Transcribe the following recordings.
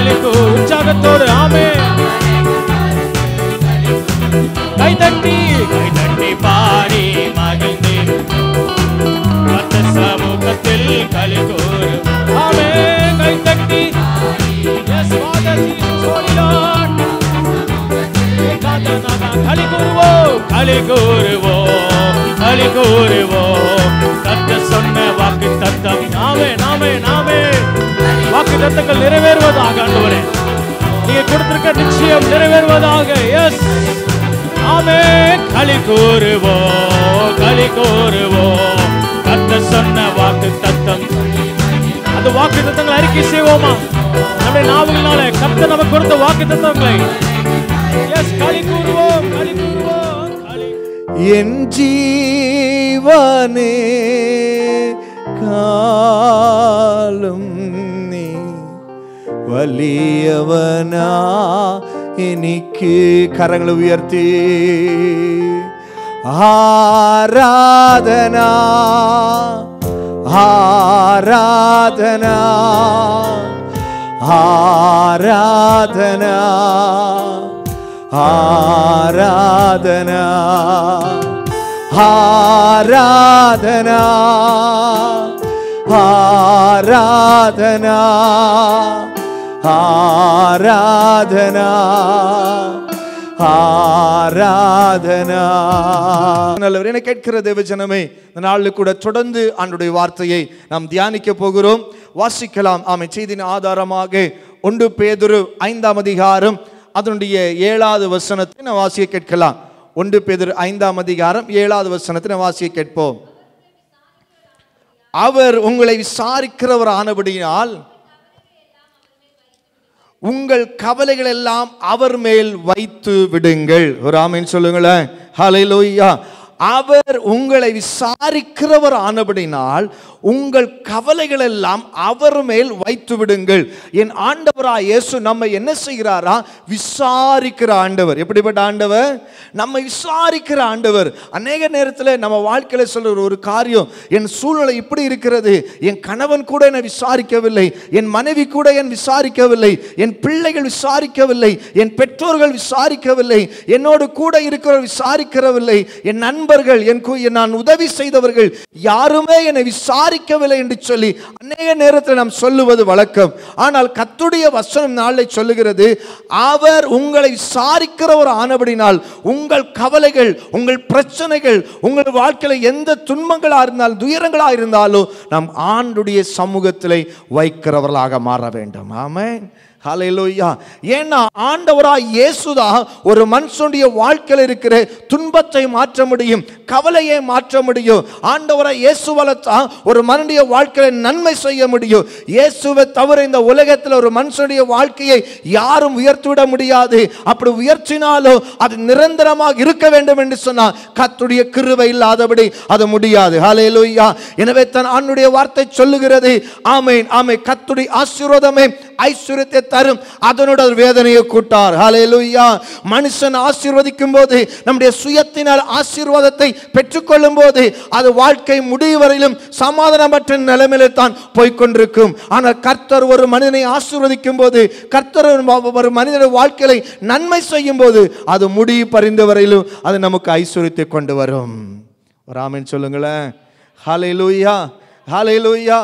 களிகூ உற்சாகத்தோடு ஆமென். கைதட்டி பாடி மகிழ்ந்து கர்த்தர் சமூகத்தில் களிகூரு ஆமென். கைதட்டி yes father Jesus holy Lord களிகூருவோம் களிகூருவோம் களிகூருவோம். கர்த்தர் சொன்ன வாக்கு தத்தம் ஆமென் ஆமென் ஆமென். வாக்கு தத்தங்கள் நிறைவேறுவதாக ஆண்டவரே, நீங்க கொடுத்திருக்க நிச்சயம் நிறைவேறுவதாக. எஸ் ஆமென். களிகூருவோம் களிகூருவோம். கர்த்தர் சொன்ன வாக்கு தத்தம், அந்த வாக்கு தத்தங்களை அறிக்கை செய்வோமா நம்முடைய நாவுகளால? கர்த்தர் நமக்கு கொடுத்த வாக்கு தத்தங்களை எஸ் களிகூருவோம் களிகூருவோம். என் ஜீவனே காலும் நீ வலியவனா எனக்கு. கரங்களை உயர்த்தி ஆராதனா ஆராதனா ஆராதனா ஆராதனா ஆராதனா ஆராதனா ஆராதனா ஆராதனா. நல்லவர் என கேட்கிற தேவஜனமே, இந்த நாளில் கூட தொடர்ந்து ஆண்டவருடைய வார்த்தையை நாம் தியானிக்க போகிறோம். வாசிக்கலாம். ஆமென். செய்தியின் ஆதாரமாக 1 பேதுரு 5ஆம் அதிகாரம் அதனுடைய 7வது வசனத்தை நாம் வாசிக்க கேட்கலாம். 1 பேதுரு 5ஆம் அதிகாரம் 7வது வசனத்தை நாம் வாசிக்க கேட்போம். அவர் உங்களை விசாரிக்கிறவர் ஆனபடியால் உங்கள் கவலைகள் எல்லாம் அவர் மேல் வைத்து விடுங்கள். ஒரு ஆமென் சொல்லுங்களேன். ஹல்லேலூயா. அவர் உங்களை விசாரிக்கிறவர் ஆனபடினால் உங்கள் கவலைகள் எல்லாம் அவர் மேல் வைத்து விடுங்கள். என் ஆண்டவராய் இயேசு நம்ம என்ன செய்கிறாரா? விசாரிக்கிற ஆண்டவர். எப்படிப்பட்ட ஆண்டவர்? நம்ம விசாரிக்கிற ஆண்டவர். அநேக நேரத்தில் நம்ம வாழ்க்கையில சொல்ற ஒரு காரியம், என் சூழ்நிலை இப்படி இருக்கிறது, என் கணவன் கூட என்னை விசாரிக்கவில்லை, என் மனைவி கூட என்னை விசாரிக்கவில்லை, என் பிள்ளைகள் விசாரிக்கவில்லை, என் பெற்றோர்கள் விசாரிக்கவில்லை, என்னோடு கூட இருக்கிறவர் விசாரிக்கவில்லை, என் நண்பர்கள், நான் உதவி செய்தவர்கள் யாருமே என்னை விசாரிக்கவில்லை என்று சொல்லி அநேக நேரத்தில் நாம் சொல்லுவது வழக்கம். ஆனால் கர்த்தருடைய வசனம் நாளை சொல்லுகிறது, அவர் உங்களை விசாரிக்கிறவர் ஆனபடினால் உங்கள் கவலைகள், உங்கள் பிரச்சனைகள், உங்கள் வாழ்க்கையில் எந்த துன்பங்களா இருந்தாலும் துயரங்களா இருந்தாலும் நாம் ஆண்டவருடைய சமூகத்தில் வைக்கிறவர்களாக மாற வேண்டும். ஆமென். ஹல்லேலூயா. ஏன்னா ஆண்டவராய் இயேசுதான் ஒரு மனுஷனுடைய வாழ்க்கையில் இருக்கிற துன்பத்தை மாற்ற முடியும், கவலையை மாற்ற முடியும். ஆண்டவராய் இயேசுவால தான் ஒரு மனுடைய வாழ்க்கையில நன்மை செய்ய முடியும். இயேசுவை தவிர இந்த உலகத்தில் ஒரு மனுஷனுடைய வாழ்க்கையை யாரும் உயர்த்திவிட முடியாது. அப்படி உயர்த்தினாலோ அது நிரந்தரமாக இருக்க வேண்டும் என்று சொன்னால் கர்த்தருடைய கிருபை இல்லாதபடி அது முடியாது. ஹல்லேலூயா. எனவே தான் ஆண்டவருடைய வார்த்தை சொல்லுகிறது, ஆமென் ஆமென், கர்த்தருடைய ஆசீர்வாதமே ஐஸ்வரியத்தை தரும், அதனோட வேதனையை கூட்டார். ஹல்லேலூயா. மனுஷன் ஆசீர்வதிக்கும் போது, நம்முடைய சுயத்தினால் ஆசீர்வாதத்தை பெற்றுக்கொள்ளும் போது அது வாழ்க்கை முடிவு வரையிலும் சமாதானமற்ற நிலைமையில தான் போய்கொண்டிருக்கும். ஆனால் கர்த்தர் ஒரு மனிதனை ஆசீர்வதிக்கும் போது, கர்த்தர் ஒரு மனிதனுடைய வாழ்க்கையை நன்மை செய்யும் போது அது முடிவு பறிந்த வரையிலும் அது நமக்கு ஐஸ்வரியத்தை கொண்டு வரும். ஒரு ஆமென் சொல்லுங்களேன். ஹல்லேலூயா ஹல்லேலூயா.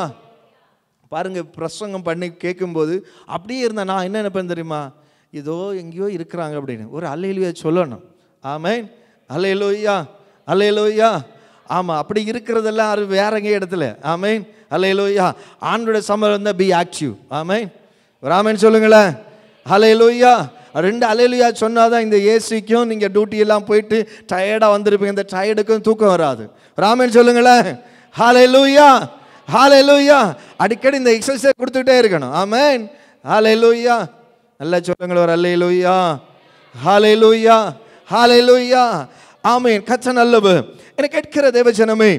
பாருங்க, பிரசங்கம் பண்ணி கேட்கும்போது அப்படியே இருந்தா நான் என்ன நினைப்பேன் தெரியுமா? இதோ எங்கேயோ இருக்கிறாங்க அப்படின்னு ஒரு அல்லேலூயா சொல்லணும். ஆமென். அல்லேலூயா அல்லேலூயா. ஆமாம், அப்படி இருக்கிறதெல்லாம் அது வேற எங்கேயும் இடத்துல. ஆமென். அல்லேலூயா. ஆண்டோட சமயம் தான் பி ஆக்டிவ். ஆமென். ஒரு ஆமென் சொல்லுங்களேன். அல்லேலூயா. 2 அல்லேலூயா சொன்னாதான் இந்த ஏசிக்கும் நீங்கள் டியூட்டி எல்லாம் போயிட்டு டயர்டாக வந்திருப்பீங்க, இந்த டயர்டுக்கும் தூக்கம் வராது. ஒரு ஆமென் சொல்லுங்களேன். ஹல்லேலூயா ஹல்லேலூயா. அடிக்கடி இந்த எக்ஸசைஸ் கொடுத்துட்டே இருக்கணும். ஆமென். ஹல்லேலூயா. நல்லா சொல்லுங்கள். ஒரு அல்லேலூயா ஹல்லேலூயா ஹல்லேலூயா. ஆமென். கர்த்தர் நல்லவர். எனக்கு கேட்கிற தேவஜனமே,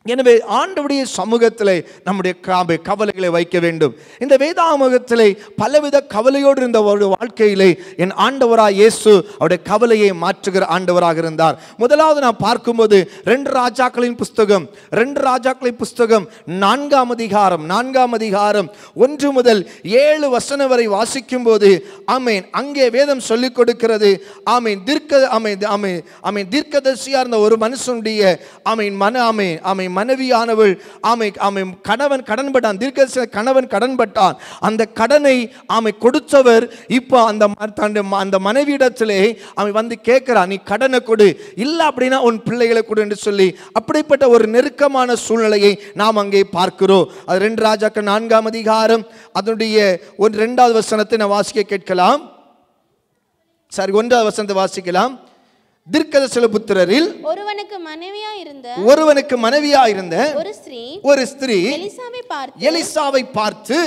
எனவே ஆண்டவருடைய சமூகத்திலே நம்முடைய கவலைகளை வைக்க வேண்டும். இந்த வேதாகமத்திலே பலவித கவலையோடு இருந்த ஒரு வாழ்க்கையிலே என் ஆண்டவராய் இயேசு அவருடைய கவலையை மாற்றுகிற ஆண்டவராக இருந்தார். முதலாவது நாம் பார்க்கும்போது 2 ராஜாக்களின் புஸ்தகம் 4ஆம் அதிகாரம் 1 முதல் 7 வசனம் வரை வாசிக்கும் போது ஆமென், அங்கே வேதம் சொல்லிக் கொடுக்கிறது. ஆமென், தீர்க்கதரிசியா இருந்த ஒரு மனுஷனுடைய மனைவியானவள் கணவன் கடன்பட்டான். தீர்க்கதரிசி கணவன் கடன்பட்டான். அந்த கடனை கொடுத்தவர் இப்போ அந்த மனைவியிடத்திலே வந்து கேட்கிறான், நீ கடனை கொடு, இல்ல அப்படின்னா உன் பிள்ளைகளை கொடு என்று சொல்லி அப்படிப்பட்ட ஒரு நெருக்கமான சூழ்நிலையை நாம் அங்கே பார்க்கிறோம். அது 2 ராஜாக்கள் 4ஆம் அதிகாரம் அதனுடைய 2வது வசனத்தை நான் வாசிக்க கேட்கலாம். 1வது வசனத்தை வாசிக்கலாம். தீர்க்கதரிசி புத்திரரில் ஒருவனுக்கு மனைவியா இருந்த ஒரு ஸ்திரீ எலிசாவை பார்த்து,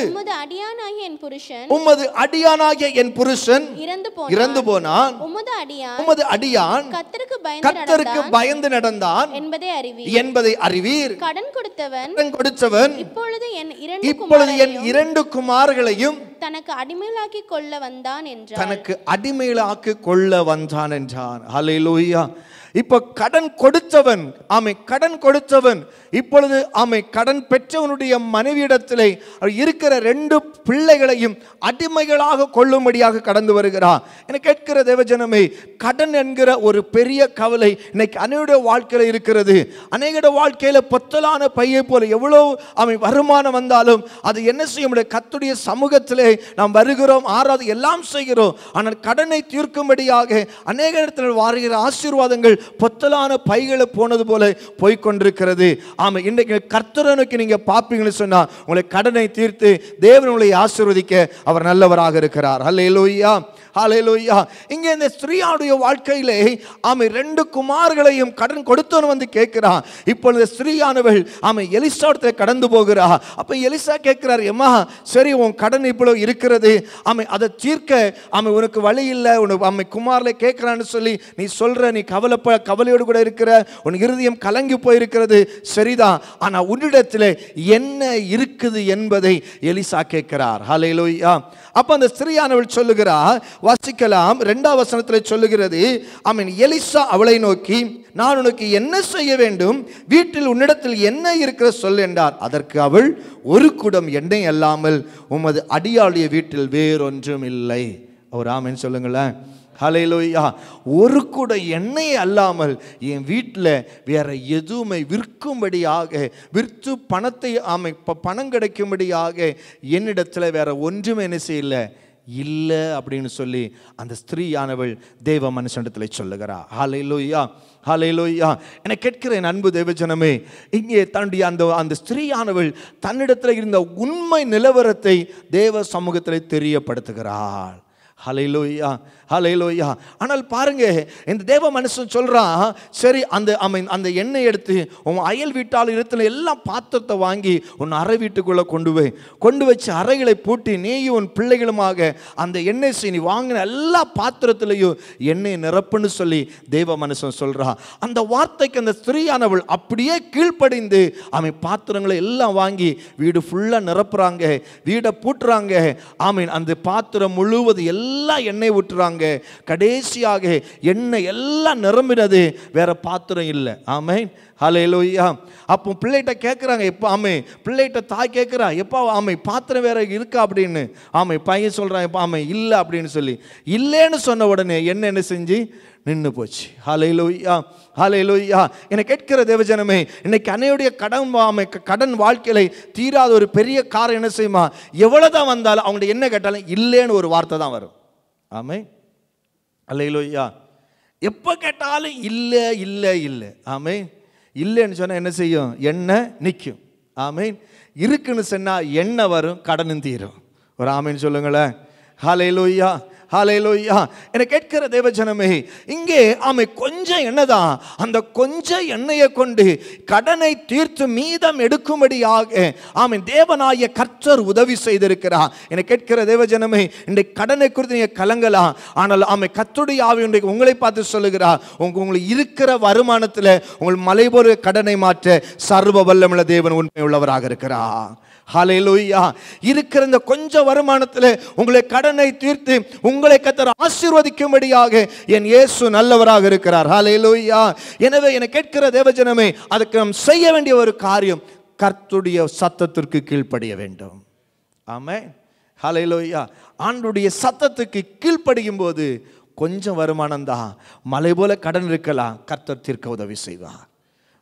உமது அடியானாகிய என் புருஷன் இறந்து போனான், உமது அடியான் கர்த்தருக்கு பயந்து நடந்தான் என்பதை அறிவீர். கடன் கொடுத்தவன் இப்பொழுது என் 2 குமார்களையும் தனக்கு அடிமையிலாக்கி கொள்ள வந்தான் என்றான். ஹல்லேலூயா. இப்போ கடன் கொடுத்தவன் இப்பொழுது கடன் பெற்றவனுடைய மனைவியிடத்திலே இருக்கிற 2 பிள்ளைகளையும் அடிமைகளாக கொள்ளும்படியாக கடந்து வருகிறான். என கேட்கிற தேவஜனமே, கடன் என்கிற ஒரு பெரிய கவலை இன்னைக்கு அநேக வாழ்க்கையில் இருக்கிறது. அநேக வாழ்க்கையில பொத்தலான பையை போல எவ்வளவு வருமானம் வந்தாலும் அது என்ன செய்ய முடியாது. கர்த்தருடைய சமூகத்திலே நாம் வருகிறோம், ஆராது எல்லாம் செய்கிறோம். ஆனால் கடனை தீர்க்கும்படியாக அநேக இடத்தில் வருகிற ஆசீர்வாதங்கள் பொத்தலான பைகளை போனது போல போய்கொண்டிருக்கிறது. ஆமா, இன்றைக்கு கர்த்தரனுக்கு நீங்க பாப்பீங்கன்னு சொன்னா உங்களை கடனை தீர்த்து தேவன் உங்களை ஆசீர்வதிக்க அவர் நல்லவராக இருக்கிறார். ஹல்லேலூயா, ஹல்லேலூயா. இங்கே இந்த ஸ்திரீயாவுடைய வாழ்க்கையிலே 2 குமார்களையும் கடன் கொடுத்தவன் வந்து கேட்கிறான். இப்பொழுது ஸ்திரீயானவள் எலிசாவிடத்தில் கடந்து போகிறா. அப்ப எலிசா கேட்கிறார், எம்மா சரி உன் கடன் இவ்வளவு இருக்கிறது, அதை தீர்க்க உனக்கு வழி இல்லை, உனக்கு குமாரில் கேட்கிறான்னு சொல்லி நீ சொல்ற, நீ கவலையோடு கூட இருக்கிற, உன் இருதயம் கலங்கி போயிருக்கிறது சரிதான், ஆனா உன்னிடத்தில் என்ன இருக்குது என்பதை எலிசா கேட்கிறார். ஹல்லேலூயா. அப்ப அந்த ஸ்திரீயானவள் சொல்லுகிறார், வாசிக்கலாம் 2ஆம் வசனத்தில் சொல்லுகிறது, எலிசா அவளை நோக்கி, நான் உனக்கு என்ன செய்ய வேண்டும், வீட்டில் உன்னிடத்தில் என்ன இருக்கிற சொல் என்றார். அதற்கு அவள், ஒரு குடம் எண்ணெய் அல்லாமல் உமது அடியாளுடைய வீட்டில் வேறொன்றும் இல்லை. ஒரு ஆமென் சொல்லுங்களேன். ஹல்லேலூயா. ஒரு கூட எண்ணெய் அல்லாமல் என் வீட்டில் வேற எதுவுமே விற்கும்படியாக, விற்று பணத்தை பணம் கிடைக்கும்படியாக என்னிடத்தில் வேற ஒன்றுமே என்ன செய்யல இல்லை அப்படின்னு சொல்லி அந்த ஸ்திரீயானவள் தேவ மனுஷனிடத்தில் சொல்லுகிறார். ஹல்லேலூயா, ஹல்லேலூயா. என கேட்கிறேன் அன்பு தேவஜனமே, இங்கே தன்னுடைய அந்த ஸ்திரீயானவள் தன்னிடத்தில் இருந்த உண்மை நிலவரத்தை தேவ சமூகத்தில் தெரியப்படுத்துகிறாள். ஹல்லேலூயா, ஹல்லேலூயா. ஆனால் பாருங்க, இந்த தேவ மனுஷன் சொல்றான், சரி அந்த எண்ணெய் எடுத்து உன் அயல் வீட்டால் இடத்துல எல்லாம் பாத்திரத்தை வாங்கி உன் அறை வீட்டுக்குள்ள கொண்டு வச்சு அறைகளை பூட்டி நீயும் உன் பிள்ளைகளுமாக அந்த எண்ணெய் நீ வாங்கின எல்லா பாத்திரத்திலையும் எண்ணெய் நிரப்புன்னு சொல்லி தேவ மனுஷன் சொல்றான். அந்த வார்த்தைக்கு அந்த ஸ்திரீயானவள் அப்படியே கீழ்ப்படிந்து பாத்திரங்களை எல்லாம் வாங்கி வீடு ஃபுல்லா நிரப்புறாங்க, வீடை பூட்டுறாங்க. அந்த பாத்திரம் முழுவதும் எல்லாம் எண்ணெய் ஊற்றுறாங்க. கடைசியாக எண்ணெய் எல்லாம் நிரம்பினது, வேற பாத்திரம் இல்லை. ஆமென், ஹல்லேலூயா. அப்போ பிள்ளைகிட்ட கேட்குறாங்க, எப்போ பிள்ளைகிட்ட தாய் கேட்குறா, எப்போ பாத்திரம் வேற இருக்கா அப்படின்னு. பையன் சொல்றான், எப்போ இல்லை அப்படின்னு சொல்லி. இல்லைன்னு சொன்ன உடனே என்ன செஞ்சு நின்று போச்சு. ஹல்லேலூயா, ஹல்லேலூயா. என்னை கேட்கிற தேவஜனமே, இன்னைக்கு அன்னையுடைய கடன் வாழ்க்கையில தீராத ஒரு பெரிய காரணம் என்ன செய்யுமா, எவ்வளவுதான் வந்தாலும் அவங்கள்ட்ட என்ன கேட்டாலும் இல்லைன்னு ஒரு வார்த்தை தான் வரும். ஆமென், ஹல்லேலூயா. எப்போ கேட்டாலும் இல்லை இல்லை இல்லை. ஆமென். இல்லைன்னு சொன்னால் என்ன செய்யும், எண்ணெய் நிற்கும். ஆமென். இருக்குன்னு சொன்னால் எண்ணெய் வரும், கடனும் தீரும். ஒரு ஆமென் சொல்லுங்களேன். ஹல்லேலூயா, ஹல்லேலூயா. என கேட்கிற தேவஜனமே, இங்கே ஆமை கொஞ்சம் எண்ணெய்தான், அந்த கொஞ்சம் எண்ணெயை கொண்டு கடனை தீர்த்து மீதம் எடுக்கும்படியாக ஆமை தேவனாய கர்த்தர் உதவி செய்திருக்கிறார். என கேட்கிற தேவஜனமே, இந்த கடனை குறித்து நீங்க கலங்கலாம், ஆனால் ஆமை கர்த்தருடைய ஆவி உங்களை பார்த்து சொல்லுகிறார், உங்களுக்கு இருக்கிற வருமானத்தில் உங்கள் மலை போல கடனை மாற்ற சர்வ வல்லமுள்ள தேவன் உண்மை உள்ளவராக இருக்கிறார். ஹல்லேலூயா. இருக்கிற இந்த கொஞ்சம் வருமானத்தில் உங்களை கடனை தீர்த்து உங்களை கர்த்தர் ஆசீர்வதிக்கும்படியாக என் இயேசு நல்லவராக இருக்கிறார். ஹல்லேலூயா. எனவே என கேட்கிற தேவஜனமே, அதுக்கு நாம் செய்ய வேண்டிய ஒரு காரியம், கர்த்தருடைய சத்தத்திற்கு கீழ்ப்படிய வேண்டும். ஆமென். ஹல்லேலூயா. ஆண்டவருடைய சத்தத்துக்கு கீழ்ப்படியும் போது கொஞ்சம் வருமானம் தான், மலை போல கடன் இருக்கலாம், கர்த்தர் தீர்க்க உதவி செய்வார்.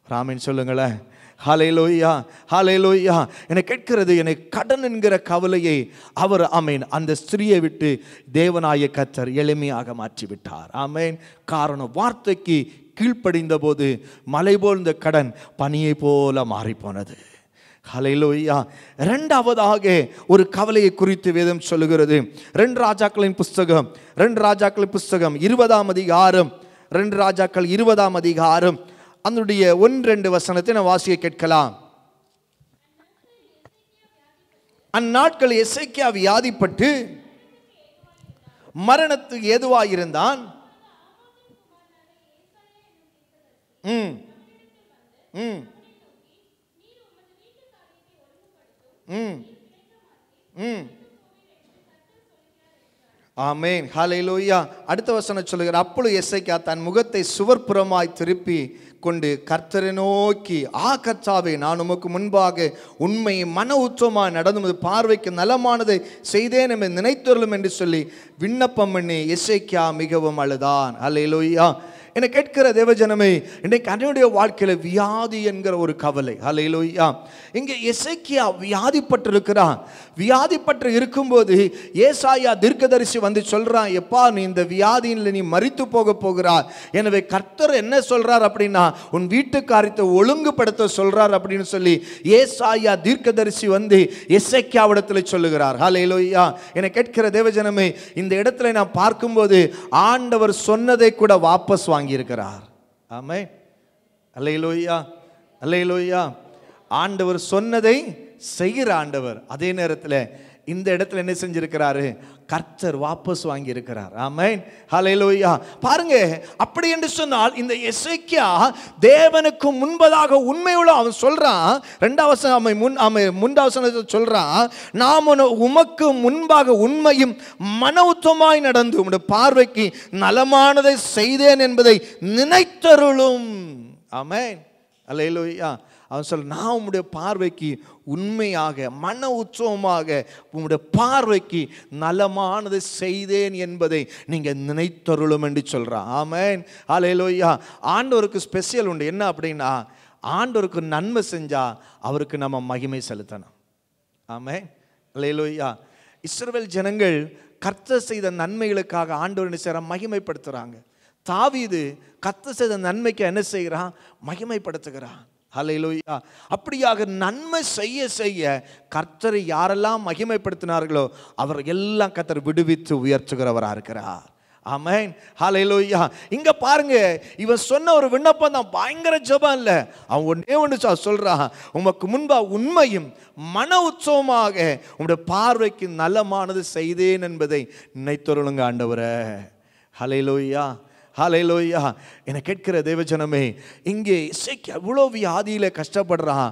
ராமன் சொல்லுங்களேன். ஹல்லேலூயா, ஹல்லேலூயா. என்னை கேட்கிறது, என்னை கடன் என்கிற கவலையை அவர் ஆமேன் அந்த ஸ்திரியை விட்டு தேவனாய கர்த்தர் எளிமையாக மாற்றிவிட்டார். ஆமேன். காரணம், வார்த்தைக்கு கீழ்ப்படிந்த போது மலை போல் இந்த கடன் பனியை போல மாறி போனது. ஹல்லேலூயா. இரண்டாவதாக ஒரு கவலையை குறித்து வேதம் சொல்லுகிறது. 2 ராஜாக்களின் புஸ்தகம் 20ஆம் அதிகாரம் 2 ராஜாக்கள் 20ஆம் அதிகாரம் அதனுடைய 1-2 வசனத்தை நான் வாசிக்க கேட்கலாம். அந்நாட்கள் எசேக்கியா வியாதிப்பட்டு மரணத்துக்கு ஏதுவாயிருந்தான். ஆமென். ஹல்லேலூயா. அடுத்த வசனம் சொல்லுகிறார், அப்பொழுது எசேக்கியா தன் முகத்தை சுவர்புறமாய் திருப்பி கொண்டு கர்த்தரை நோக்கி, கர்த்தாவே, நான் உமக்கு முன்பாக உண்மை மன உத்தமாய் நடந்து பார்வைக்கு நலமானதை செய்தேன் என்று நினைத்தருளும் என்று சொல்லி விண்ணப்பம் பண்ணி எசேக்கியா மிகவும் அழுதான். ஹல்லேலூயா. என்னை கேட்கிற தேவஜனமே, இன்றைக்கு அன்றைய வாழ்க்கையில் வியாதி என்கிற ஒரு கவலை. ஹல்லேலூயா. இங்கே எசேக்கியா வியாதிப்பட்டிருக்கிறான். வியாதிப்பட்டு இருக்கும்போது ஏசாயா தீர்க்கதரிசி வந்து சொல்றான், எப்பா, நீ இந்த வியாதியில் நீ மரித்து போக போகிறார். எனவே கர்த்தர் என்ன சொல்றார் அப்படின்னா, உன் வீட்டு காரியத்தை ஒழுங்குபடுத்த சொல்றார் அப்படின்னு சொல்லி ஏசாயா தீர்க்கதரிசி வந்து எசேக்கியாவிடத்தில் சொல்லுகிறார். ஹல்லேலூயா. என்னை கேட்கிற தேவஜனமே, இந்த இடத்துல நான் பார்க்கும்போது ஆண்டவர் சொன்னதை கூட வாபஸ் வாங்கியிருக்கிறார். ஆமென். அல்லேலூயா, அல்லேலூயா. ஆண்டவர் சொன்னதை செய்கிற ஆண்டவர். அதே நேரத்தில் இந்த இடத்துல என்ன செஞ்சிருக்கிறாரு? கர்த்தர் வாபஸ் வாங்கி இருக்கிறார். ஆமென். ஹல்லேலூயா. பாருங்க, அப்படி என்று சொன்னால் இந்த எசேக்கியா தேவனுக்கு முன்பதாக உண்மையுள்ள அவன் சொல்றான். 2வது வசனத்தை சொல்றான், நாம் உமக்கு முன்பாக உண்மையும் மன உத்தமாய் நடந்து உம்முடைய பார்வைக்கு நலமானதை செய்தேன் என்பதை நினைத்தருளும். ஆமென். அல்லேலூயா. அவன் சொல்ல, நான் உம்முடைய பார்வைக்கு உண்மையாக மன உற்சவமாக உம்முடைய பார்வைக்கு நலமானது செய்தேன் என்பதை நீங்கள் நினைத்தருளும் என்று சொல்கிறான். ஆமென். ஹல்லேலூயா. ஆண்டவருக்கு ஸ்பெஷல் உண்டு. என்ன அப்படின்னா, ஆண்டவருக்கு நன்மை செஞ்சால் அவருக்கு நம்ம மகிமை செலுத்தணும். ஆமென். ஹல்லேலூயா. இஸ்ரவேல் ஜனங்கள் கர்த்தர் செய்த நன்மைகளுக்காக ஆண்டவர் என்ன செய்கிறான்? மகிமைப்படுத்துகிறாங்க. தாவீது கர்த்தர் செய்த நன்மைக்கு என்ன செய்கிறான்? மகிமைப்படுத்துகிறான். ஹல்லேலூயா. அப்படியாக நன்மை செய்ய செய்ய கர்த்தரை யாரெல்லாம் மகிமைப்படுத்தினார்களோ அவர் எல்லாம் கர்த்தர் விடுவித்து உயர்த்துகிறவராக இருக்கிறார். ஆமென். ஹல்லேலூயா. இங்க பாருங்க, இவன் சொன்ன ஒரு விண்ணப்பம் தான், பயங்கர ஜெபம் இல்லை. அவன் ஒன்றே ஒன்று சொல்றான், உமக்கு முன்பா உண்மையும் மன உற்சவமாக உம்முடைய பார்வைக்கு நலமானது செய்தேன் என்பதை நினைத்தருளுங்க ஆண்டவரே. ஹல்லேலூயா, ஹல்லேலூயா. என்னை கேட்கிற தேவஜனமே, இங்கே எசேக்கியா எவ்வளோ வியாதியில் கஷ்டப்படுறான்.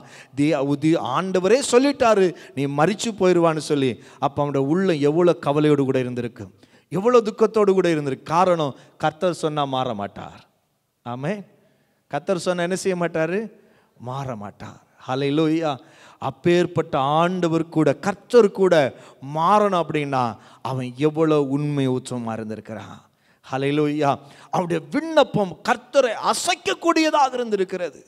ஆண்டவரே சொல்லிட்டாரு, நீ மரிச்சு போயிடுவான்னு சொல்லி. அப்போ அவனோட உள்ள எவ்வளோ கவலையோடு கூட இருந்திருக்கு, எவ்வளோ துக்கத்தோடு கூட இருந்திருக்கு. காரணம், கர்த்தர் சொன்னால் மாற மாட்டார். ஆமென். கர்த்தர் சொன்னால் என்ன செய்ய மாட்டார்? மாற மாட்டார். ஹல்லேலூயா. அப்பேற்பட்ட ஆண்டவர் கூட, கர்த்தர் கூட மாறணும் அப்படின்னா அவன் எவ்வளோ உண்மை உச்சமாக இருந்திருக்கிறான். ஹல்லேலூயா. அவருடைய விண்ணப்பம் கர்த்தரை அசைக்கக்கூடியதாக இருந்திருக்கிறது.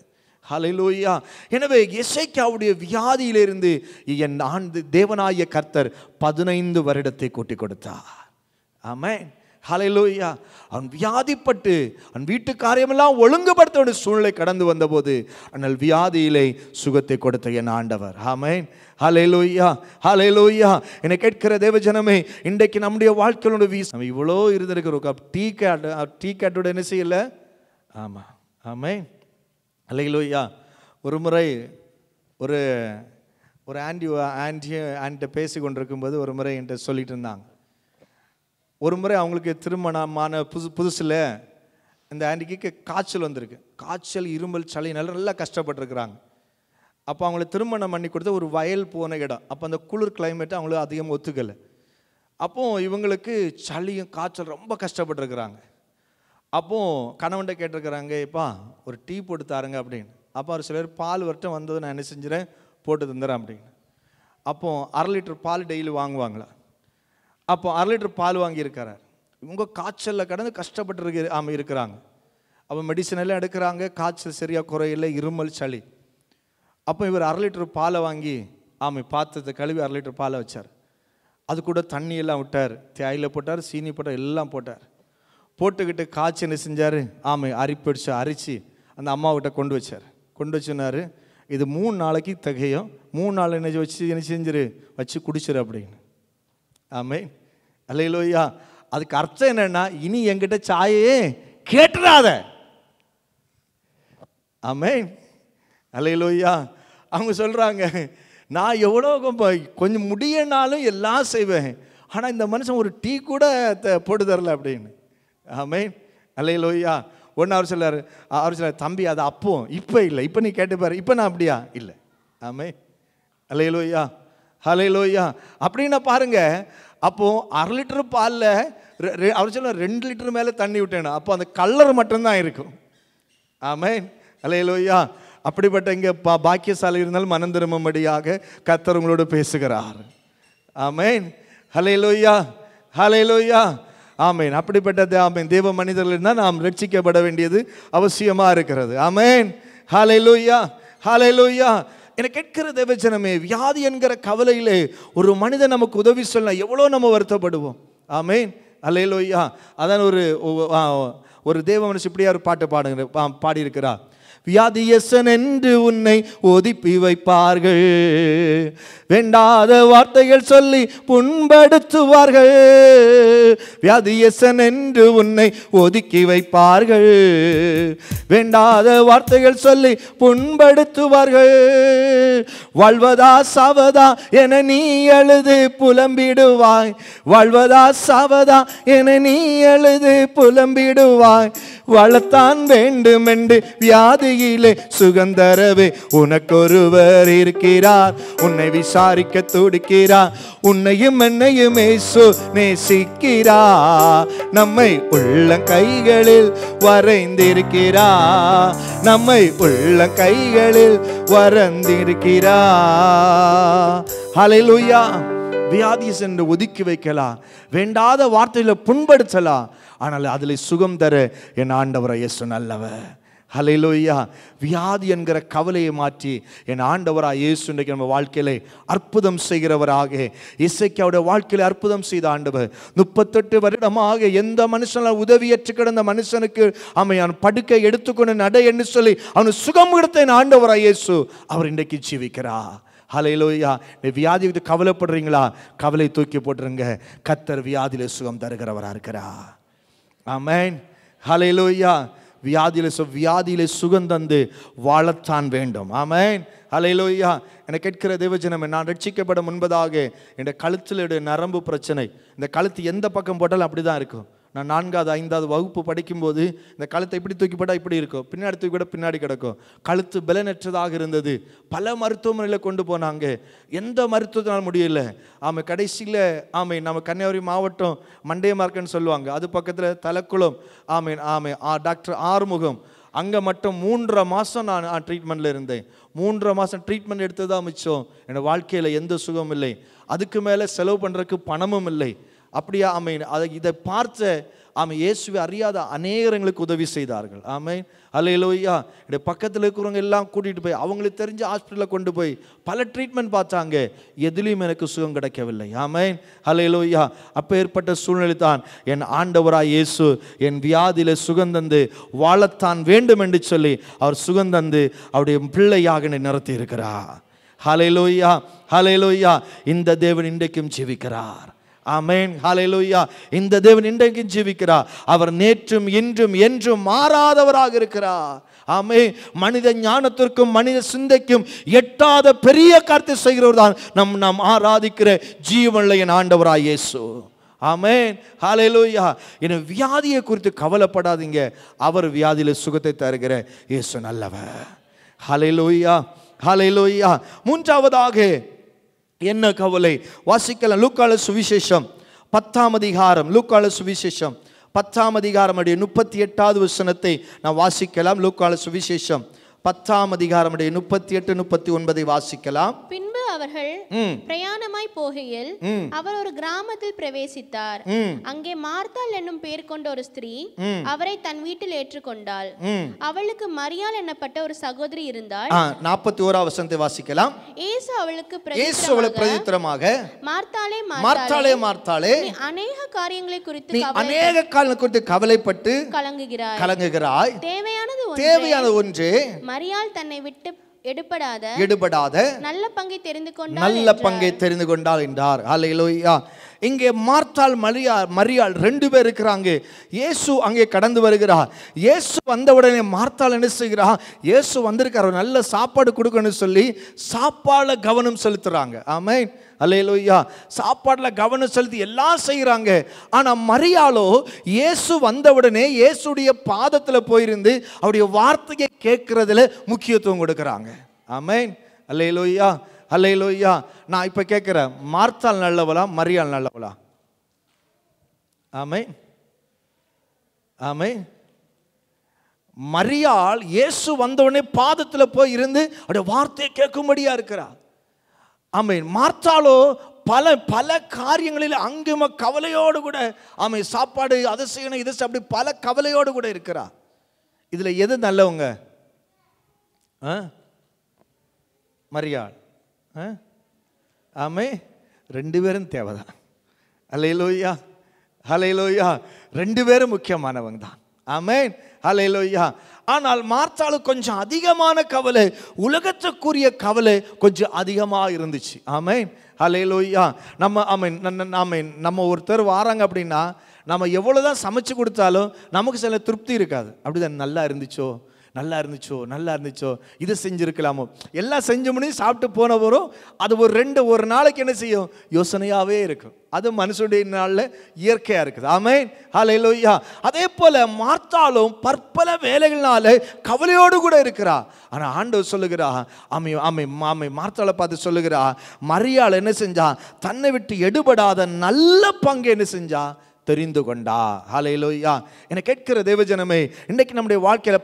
ஹல்லேலூயா. எனவே எசேக்கியாவுடைய வியாதியிலிருந்து என் தேவனாய கர்த்தர் 15 வருடத்தை கூட்டி கொடுத்தார். ஆமென். ஹல்லேலூயா. அவன் வியாதிப்பட்டு அவன் வீட்டு காரியமெல்லாம் ஒழுங்குபடுத்த வேண்டிய சூழ்நிலை கடந்து வந்தபோது ஆனால் வியாதியிலே சுகத்தை கொடுத்த என் ஆண்டவர். ஆமென். ஹல்லேலூயா, ஹல்லேலூயா. என்னை கேட்கிற தேவஜனமே, இன்றைக்கு நம்முடைய வாழ்க்கையோட நம்ம இவ்வளோ இருந்திருக்கிறோம். டீ கேட்டோட என்ன செய்யல? ஆமாம், ஆமென். ஹல்லேலூயா. ஒரு முறை ஒரு ஒரு ஆன்ட்டி பேசி கொண்டிருக்கும்போது ஒரு முறை என்கிட்ட சொல்லிட்டு இருந்தாங்க. ஒரு முறை அவங்களுக்கு திருமணமான புதுசில் இந்த ஆன்ட்டிக்கு காய்ச்சல் வந்திருக்கு. காய்ச்சல், இருமல், சளி நல்லா கஷ்டப்பட்டுருக்குறாங்க. அப்போ அவங்கள திருமணம் பண்ணி கொடுத்த ஒரு வயல் போன இடம். அப்போ அந்த குளிர் கிளைமேட்டு அவங்களுக்கு அதிகமாக ஒத்துக்கலை. அப்போது இவங்களுக்கு சளியும் காய்ச்சல் ரொம்ப கஷ்டப்பட்டுருக்குறாங்க. அப்போது கணவன்கிட்ட கேட்டிருக்கிறாங்க, இப்பா ஒரு டீ போட்டு தாருங்க அப்படின்னு. அப்போ அவர் சிலர் பால் வரட்டும் வந்தது நான் என்ன செஞ்சுறேன் போட்டு தந்துடுறேன் அப்படின்னு. அப்போது 1/2 லிட்டர் பால் டெய்லி வாங்குவாங்களா. அப்போ 1/2 லிட்டர் பால் வாங்கியிருக்கிறார். இவங்க காய்ச்சலில் கடந்து கஷ்டப்பட்டு இருக்கிறாங்க. அப்போ மெடிசன் எல்லாம் எடுக்கிறாங்க, காய்ச்சல் சரியாக குறையில்லை, இருமல், சளி. அப்போ இவர் 1/2 லிட்டர் பாலை வாங்கி பாத்திரத்தை கழுவி 1/2 லிட்டர் பாலை வச்சார். அது கூட தண்ணியெல்லாம் விட்டார், தேயிலை போட்டார், சீனி போட்டார், எல்லாம் போட்டார். போட்டுக்கிட்டு காய்ச்சி என்ன செஞ்சார்? அரிப்பிடிச்சு அரிச்சு அந்த அம்மாவிட்ட கொண்டு வச்சார். கொண்டு வச்சுனார், இது 3 நாளைக்கு திகையும், 3 நாள் என்ன செஞ்சிரு வச்சு குடிச்சிரு அப்படின்னு. ஆமென். அல்லேலூயா. அதுக்கு அர்த்தம் என்னன்னா, இனி என்கிட்ட சாயே கேட்டுறாத. ஆமென். அல்லேலூயா. அவங்க சொல்றாங்க, நான் எவ்வளோ கொஞ்சம் முடியனாலும் எல்லாம் செய்வேன், ஆனால் இந்த மனுஷன் ஒரு டீ கூட போட்டு தரல அப்படின்னு. ஆமென். அல்லேலூயா. ஒன்று அவர் சொல்லார், தம்பி அது அப்போ இப்போ இல்லை, இப்போ நீ கேட்டுப்பாரு, இப்போ நான் அப்படியா இல்லை. ஆமென். அல்லேலூயா, ஹல்லேலூயா. அப்படின்னா பாருங்க, அப்போ 1/2 லிட்டர் பாலில் அவர் சொல்ல 2 லிட்டர் மேலே தண்ணி விட்டேன். அப்போ அந்த கலர் மட்டும்தான் இருக்கும். ஆமென். அல்லேலூயா. அப்படிப்பட்ட இங்கே பாக்கியசாலை இருந்தாலும் மனம் திரும்பும்படியாக கர்த்தர் உங்களோடு பேசுகிறார். ஆமென். ஹல்லேலூயா, ஹல்லேலூயா. ஆமென். அப்படிப்பட்ட ஆமென் தேவ மனிதர்கள் இருந்தால் நாம் ரட்சிக்கப்பட வேண்டியது அவசியமாக இருக்கிறது. ஆமென். ஹல்லேலூயா, ஹல்லேலூயா. என கேட்கிற தேவஜனமே, வியாதி என்கிற கவலையிலே ஒரு மனிதன் நமக்கு உதவி சொல்ல எவ்வளோ நம்ம வருத்தப்படுவோம். ஆமென். அல்லேலூயா. அதான் ஒரு தேவ மனுஷன் இப்படியா ஒரு பாட்டு பாடியிருக்கிறார். வியாதியசன் என்று உன்னை ஒதுப்பி வைப்பார்கள், வேண்டாத வார்த்தைகள் சொல்லி புண்படுத்துவார்கள். வியாதியசன் என்று உன்னை ஒதுக்கி வைப்பார்கள், வேண்டாத வார்த்தைகள் சொல்லி புண்படுத்துவார்கள். வாழ்வதா சாவதா என நீ எழுது புலம்பிடுவாய், வாழ்வதா சாவதா என நீ எழுது புலம்பிடுவாய். வாழத்தான் வேண்டும் என்று வியாதியிலே சுகந்தரவே உனக்கொருவர் இருக்கிறார், உன்னை விசாரிக்க துடிக்கிறார், உன்னையும் என்னையும் இயேசு நேசிக்கிறார். நம்மை உள்ள கைகளில் வரைந்திருக்கிறார், நம்மை உள்ள கைகளில் வரைந்திருக்கிறார். ஹல்லேலூயா. வியாதியை சென்று ஒதுக்கி வைக்கலாம், வேண்டாத வார்த்தையில புண்படுத்தலாம், ஆனால் அதில் சுகம் தர என் ஆண்டவரை இயேசு நல்லவர். ஹல்லேலூயா. வியாதி என்கிற கவலையை மாற்றி என் ஆண்டவராக இயேசு இன்றைக்கு நம்ம வாழ்க்கையிலே அற்புதம் செய்கிறவராக, இசைக்காவுடைய வாழ்க்கையில அற்புதம் செய்த ஆண்டவர். 38 வருடமாக எந்த மனுஷனால் உதவியற்று கிடந்த மனுஷனுக்கு அவன் படுக்கை எடுத்துக்கொண்டு நடை என்று சொல்லி அவனுக்கு சுகம் கொடுத்த என் ஆண்டவராக இயேசு அவர் இன்றைக்கு ஜீவிக்கிறார். ஹல்லேலூயா. வியாதி விட்டு கவலைப்படுறீங்களா? கவலை தூக்கி போட்டுருங்க, கர்த்தர் வியாதியிலே சுகம் தருகிறவராக இருக்கிறார். ஆமென். ஹல்லேலூயா. வியாதியிலே சுகம் தந்து வாழத்தான் வேண்டும். ஆமென். ஹல்லேலூயா. என்னை கேட்கிற தேவஜனமே, நான் ரட்சிக்கப்பட முன்பதாக என் கழுத்தில் நரம்பு பிரச்சனை, இந்த கழுத்து எந்த பக்கம் போட்டாலும் அப்படி தான் இருக்கும். நான் 4வது 5வது வகுப்பு படிக்கும்போது இந்த கழுத்தை இப்படி தூக்கி போட்டால் இப்படி இருக்கும், பின்னாடி தூக்கி போட பின்னாடி கிடக்கும். கழுத்து பலனற்றதாக இருந்தது. பல மருத்துவமனையில் கொண்டு போனாங்க, எந்த மருத்துவத்தினாலும் முடியல. கடைசியில் நம்ம கன்னியாகுமரி மாவட்டம் மண்டே மார்க்கன்னு சொல்லுவாங்க, அது பக்கத்தில் தலக்குளம் டாக்டர் ஆறுமுகம், அங்கே மட்டும் 3.5 மாதம் நான் ட்ரீட்மெண்ட்டில் இருந்தேன். 3.5 மாதம் ட்ரீட்மெண்ட் எடுத்து தான் மிச்சம். என்னோடய வாழ்க்கையில் எந்த சுகமும் இல்லை, அதுக்கு மேலே செலவு பண்ணுறதுக்கு பணமும் இல்லை. அப்படியா? அதை இதை பார்த்த இயேசுவை அறியாத அநேகங்களுக்கு உதவி செய்தார்கள். ஆமென். அல்லேலூயா. என்னுடைய பக்கத்தில் இருக்கிறவங்க எல்லாம் கூட்டிகிட்டு போய் அவங்களுக்கு தெரிஞ்ச ஹாஸ்பிட்டலில் கொண்டு போய் பல ட்ரீட்மெண்ட் பார்த்தாங்க, எதுலேயும் எனக்கு சுகம் கிடைக்கவில்லை. ஆமென். அல்லேலூயா. அப்போ ஏற்பட்ட சூழ்நிலை தான் என் ஆண்டவராய் இயேசு என் வியாதியில சுகந்தந்து வாழத்தான் வேண்டும் என்று சொல்லி அவர் சுகந்தந்து அவருடைய பிள்ளையாக நிறுத்தி இருக்கிறார். ஹல்லேலூயா, ஹல்லேலூயா. இந்த தேவன் இன்றைக்கும் ஜீவிக்கிறார். ஆமென். ஹல்லேலூயா. இந்த தேவன் இன்றைக்கும் ஜீவிக்கிறார். அவர் நேற்றும் இன்றும் என்றும் மாறாதவராக இருக்கிறார். ஆமென். மனித ஞானத்திற்கும் மனித சிந்தைக்கும் எட்டாத பெரிய காரியத்தை செய்கிறவர் தான் நாம் ஆராதிக்கிற ஜீவனுள்ள என் ஆண்டவராய் இயேசு. ஆமென். ஹல்லேலூயா. என் வியாதியை குறித்து கவலைப்படாதீங்க, அவர் வியாதியில சுகத்தை தருகிற இயேசு நல்லவர். ஹல்லேலூயா, ஹல்லேலூயா. மூன்றாவதாக என்ன கவலை? வாசிக்கலாம் லூக்கால சுவிசேஷம் 10ஆம் அதிகாரம். லூக்கால சுவிசேஷம் 10ஆம் அதிகாரம் 38வது வசனத்தை நான் வாசிக்கலாம். லூக்கால சுவிசேஷம் 10ஆம் அதிகாரம் 38, 39 வாசிக்கலாம். பின்பு அவர்கள் பிரயாணமாய் போகையில் அவர் ஒரு கிராமத்தில் பிரவேசித்தார். அங்கே மார்த்தாள் என்னும் பெயர் கொண்ட ஒரு ஸ்திரீ அவரை தன் வீட்டில் ஏற்றுக்கொண்டாள். அவளுக்கு மரியாள் என்னப்பட்ட ஒரு சகோதரி இருந்தாள். 41ஆம் வசனத்தை வாசிக்கலாம். இயேசு அவளுக்கு பிரதித்திரமாக, மார்த்தாளே மார்த்தாளே மார்த்தாளே, நீ அநேக காரியங்களை குறித்து கவலைப்பட்டு கலங்குகிறாய். தேவையான ஒன்று மரியாள் தன்னை விட்டு எடுபடாத நல்ல பங்கை தெரிந்து கொண்டாள் என்றார். ஹல்லேலூயா. இங்கே மார்த்தாள் மரியாள் 2 பேர் இருக்கிறாங்க. இயேசு அங்கே கடந்து வருகிறார். இயேசு வந்தவுடனே மார்த்தாள் என்ன செய்கிறார்? இயேசு வந்திருக்கார், நல்ல சாப்பாடு கொடுக்கணும்னு சொல்லி சாப்பாடுல கவனம் செலுத்துறாங்க. ஆமென். அல்லேலூயா. சாப்பாடுல கவனம் செலுத்தி எல்லாம் செய்கிறாங்க. ஆனா மரியாளோ இயேசு வந்தவுடனே இயேசுடைய பாதத்தில் போயிருந்து அவருடைய வார்த்தையை கேட்கறதுல முக்கியத்துவம் கொடுக்கறாங்க. ஆமென். அல்லேலூயா, அல்லேலூயா. நான் இப்ப கேட்கிறேன், மார்த்தாள் நல்லவளா மரியாள் நல்லவளா? ஆமென், ஆமென். மரியாள் இயேசு வந்தவுடனே பாதத்தில் போய் இருந்து அவருடைய வார்த்தையை கேட்கும்படியா இருக்கிறார். ஆமென். மார்த்தாளோ பல பல காரியங்களில் அங்கும கவலையோடு கூட சாப்பாடு அதை செய்யணும் இதை அப்படி பல கவலையோடு கூட இருக்கிறார். இதுல எது நல்லவங்க? மரியாள். ஆமென். 2 பேரும் தேவைதான். அல்லேலூயா, அல்லேலூயா. 2 பேரும் முக்கியமானவங்க தான். ஆமென். அல்லேலூயா. ஆனால் மார்த்தாளுக்கு கொஞ்சம் அதிகமான கவலை, உலகத்துக்குரிய கவலை கொஞ்சம் அதிகமாக இருந்துச்சு. ஆமென். அல்லேலூயா. நம்ம ஒருத்தர் வாராங்க அப்படின்னா நம்ம எவ்வளோதான் சமைச்சு கொடுத்தாலும் நமக்கு சில திருப்தி இருக்காது. அப்படிதான் நல்லா இருந்துச்சோ, நல்லா இருந்துச்சோ, நல்லா இருந்துச்சோ, இதை செஞ்சுருக்கலாமோ, எல்லாம் செஞ்சு முடிஞ்சு சாப்பிட்டு போன வரும். அது ஒரு நாளைக்கு என்ன செய்யும்? யோசனையாகவே இருக்கும். அது மனுஷனுடைய நாளில் இயற்கையாக இருக்குது. ஆமென். ஹல்லேலூயா. அதே போல மார்த்தாளும் பற்பல வேலைகள்னால கவலையோடு கூட இருக்கிறா. ஆனால் ஆண்டவர் சொல்லுகிறா, மார்த்தாளை பார்த்து சொல்லுகிறா, மரியாள் என்ன செஞ்சா? தன்னை விட்டு எடுபடாத நல்ல பங்கு என்ன செஞ்சா? தெரிந்து கொண்டா. ஹல்லேலூயா. என கேட்கிற தேவஜனமே, இன்றைக்கு நம்முடைய வாழ்க்கையில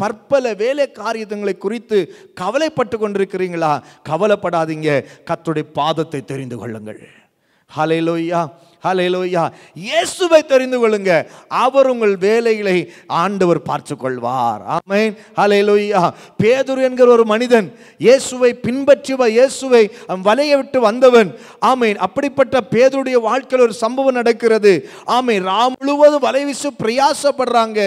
பற்பல வேலை காரியங்களை குறித்து கவலைப்பட்டு கொண்டிருக்கிறீங்களா? கவலைப்படாதீங்க, கர்த்தருடைய பாதத்தை தெரிந்து கொள்ளுங்கள். ஹல்லேலூயா, ஹல்லேலூயா. இயேசுவை தெரிந்து கொள்ளுங்க, அவர் உங்கள் வேலைகளை ஆண்டவர் பார்த்து கொள்வார். ஆமென். ஹல்லேலூயா. பேதுரு என்கிற ஒரு மனிதன் இயேசுவை பின்பற்றி இயேசுவை வலையை விட்டு வந்தவன். ஆமென். அப்படிப்பட்ட பேதுருடைய வாழ்க்கையில் ஒரு சம்பவம் நடக்கிறது. ஆமென். ராம் முழுவதும் வலை வீச பிரயாசப்படுறாங்க,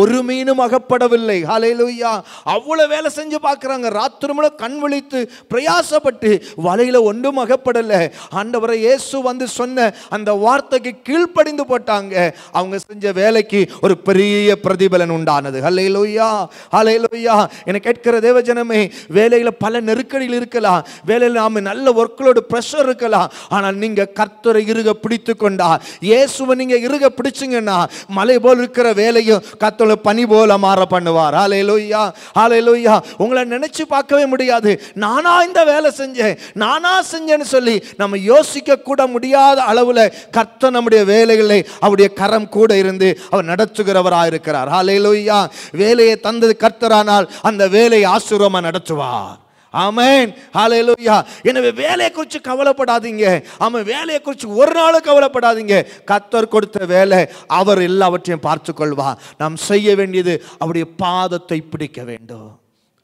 ஒரு மீனும் அகப்படவில்லை. ஹல்லேலூயா. அவ்வளவு வேலை செஞ்சு பார்க்குறாங்க, ராத்திரி முழு கண் விழித்து பிரயாசப்பட்டு வலையில ஒன்றும் அகப்படல. ஆண்டவரை இயேசு வந்து சொன்ன அந்த வார்த்தைக்கு கீழ்ப்படிந்து போட்டாங்க. அவங்க செஞ்ச வேலைக்கு ஒரு பெரிய பிரதிபலன் உண்டானது. ஹல்லேலூயா, ஹல்லேலூயா. என கேட்கிற தேவஜனமே, வேலையில பல நெருக்கடிகள் இருக்கலாம், வேலையில் நாம நல்ல ஒர்க்லோடு பிரஷர் இருக்கலாம். ஆனால் நீங்க கர்த்தரை இறுக பிடித்து கொண்டா, இயேசுவை நீங்க இறுக பிடிச்சிங்கன்னா மலை போல் இருக்கிற வேலையும் கர்த்தரை பனி போல மாற பண்ணுவார். ஹல்லேலூயா, ஹல்லேலூயா. உங்களை நினைச்சு பார்க்கவே முடியாது, நானா இந்த வேலை செஞ்சேன், நானா செஞ்சேன்னு சொல்லி நம்ம யோசிக்க கூட முடியாத அளவுல கர்த்தர் நம்முடைய வேலைகளை அவருடைய கரம் கூட இருந்து அவர் நடத்துகிறவராக இருக்கிறார். ஹல்லேலூயா. வேலையை தந்தது கர்த்தரானால் அந்த வேலையை ஆசீர்வாதமா நடத்துவார். ஆமென். ஹல்லேலூயா. எனவே வேலையை குறித்து கவலைப்படாதீங்க. ஆமென். வேலையை குறித்து ஒரு நாளும் கவலைப்படாதீங்க. கர்த்தர் கொடுத்த வேலை, அவர் எல்லாவற்றையும் பார்த்து கொள்வார். நாம் செய்ய வேண்டியது அவருடைய பாதத்தை பிடிக்க வேண்டும்.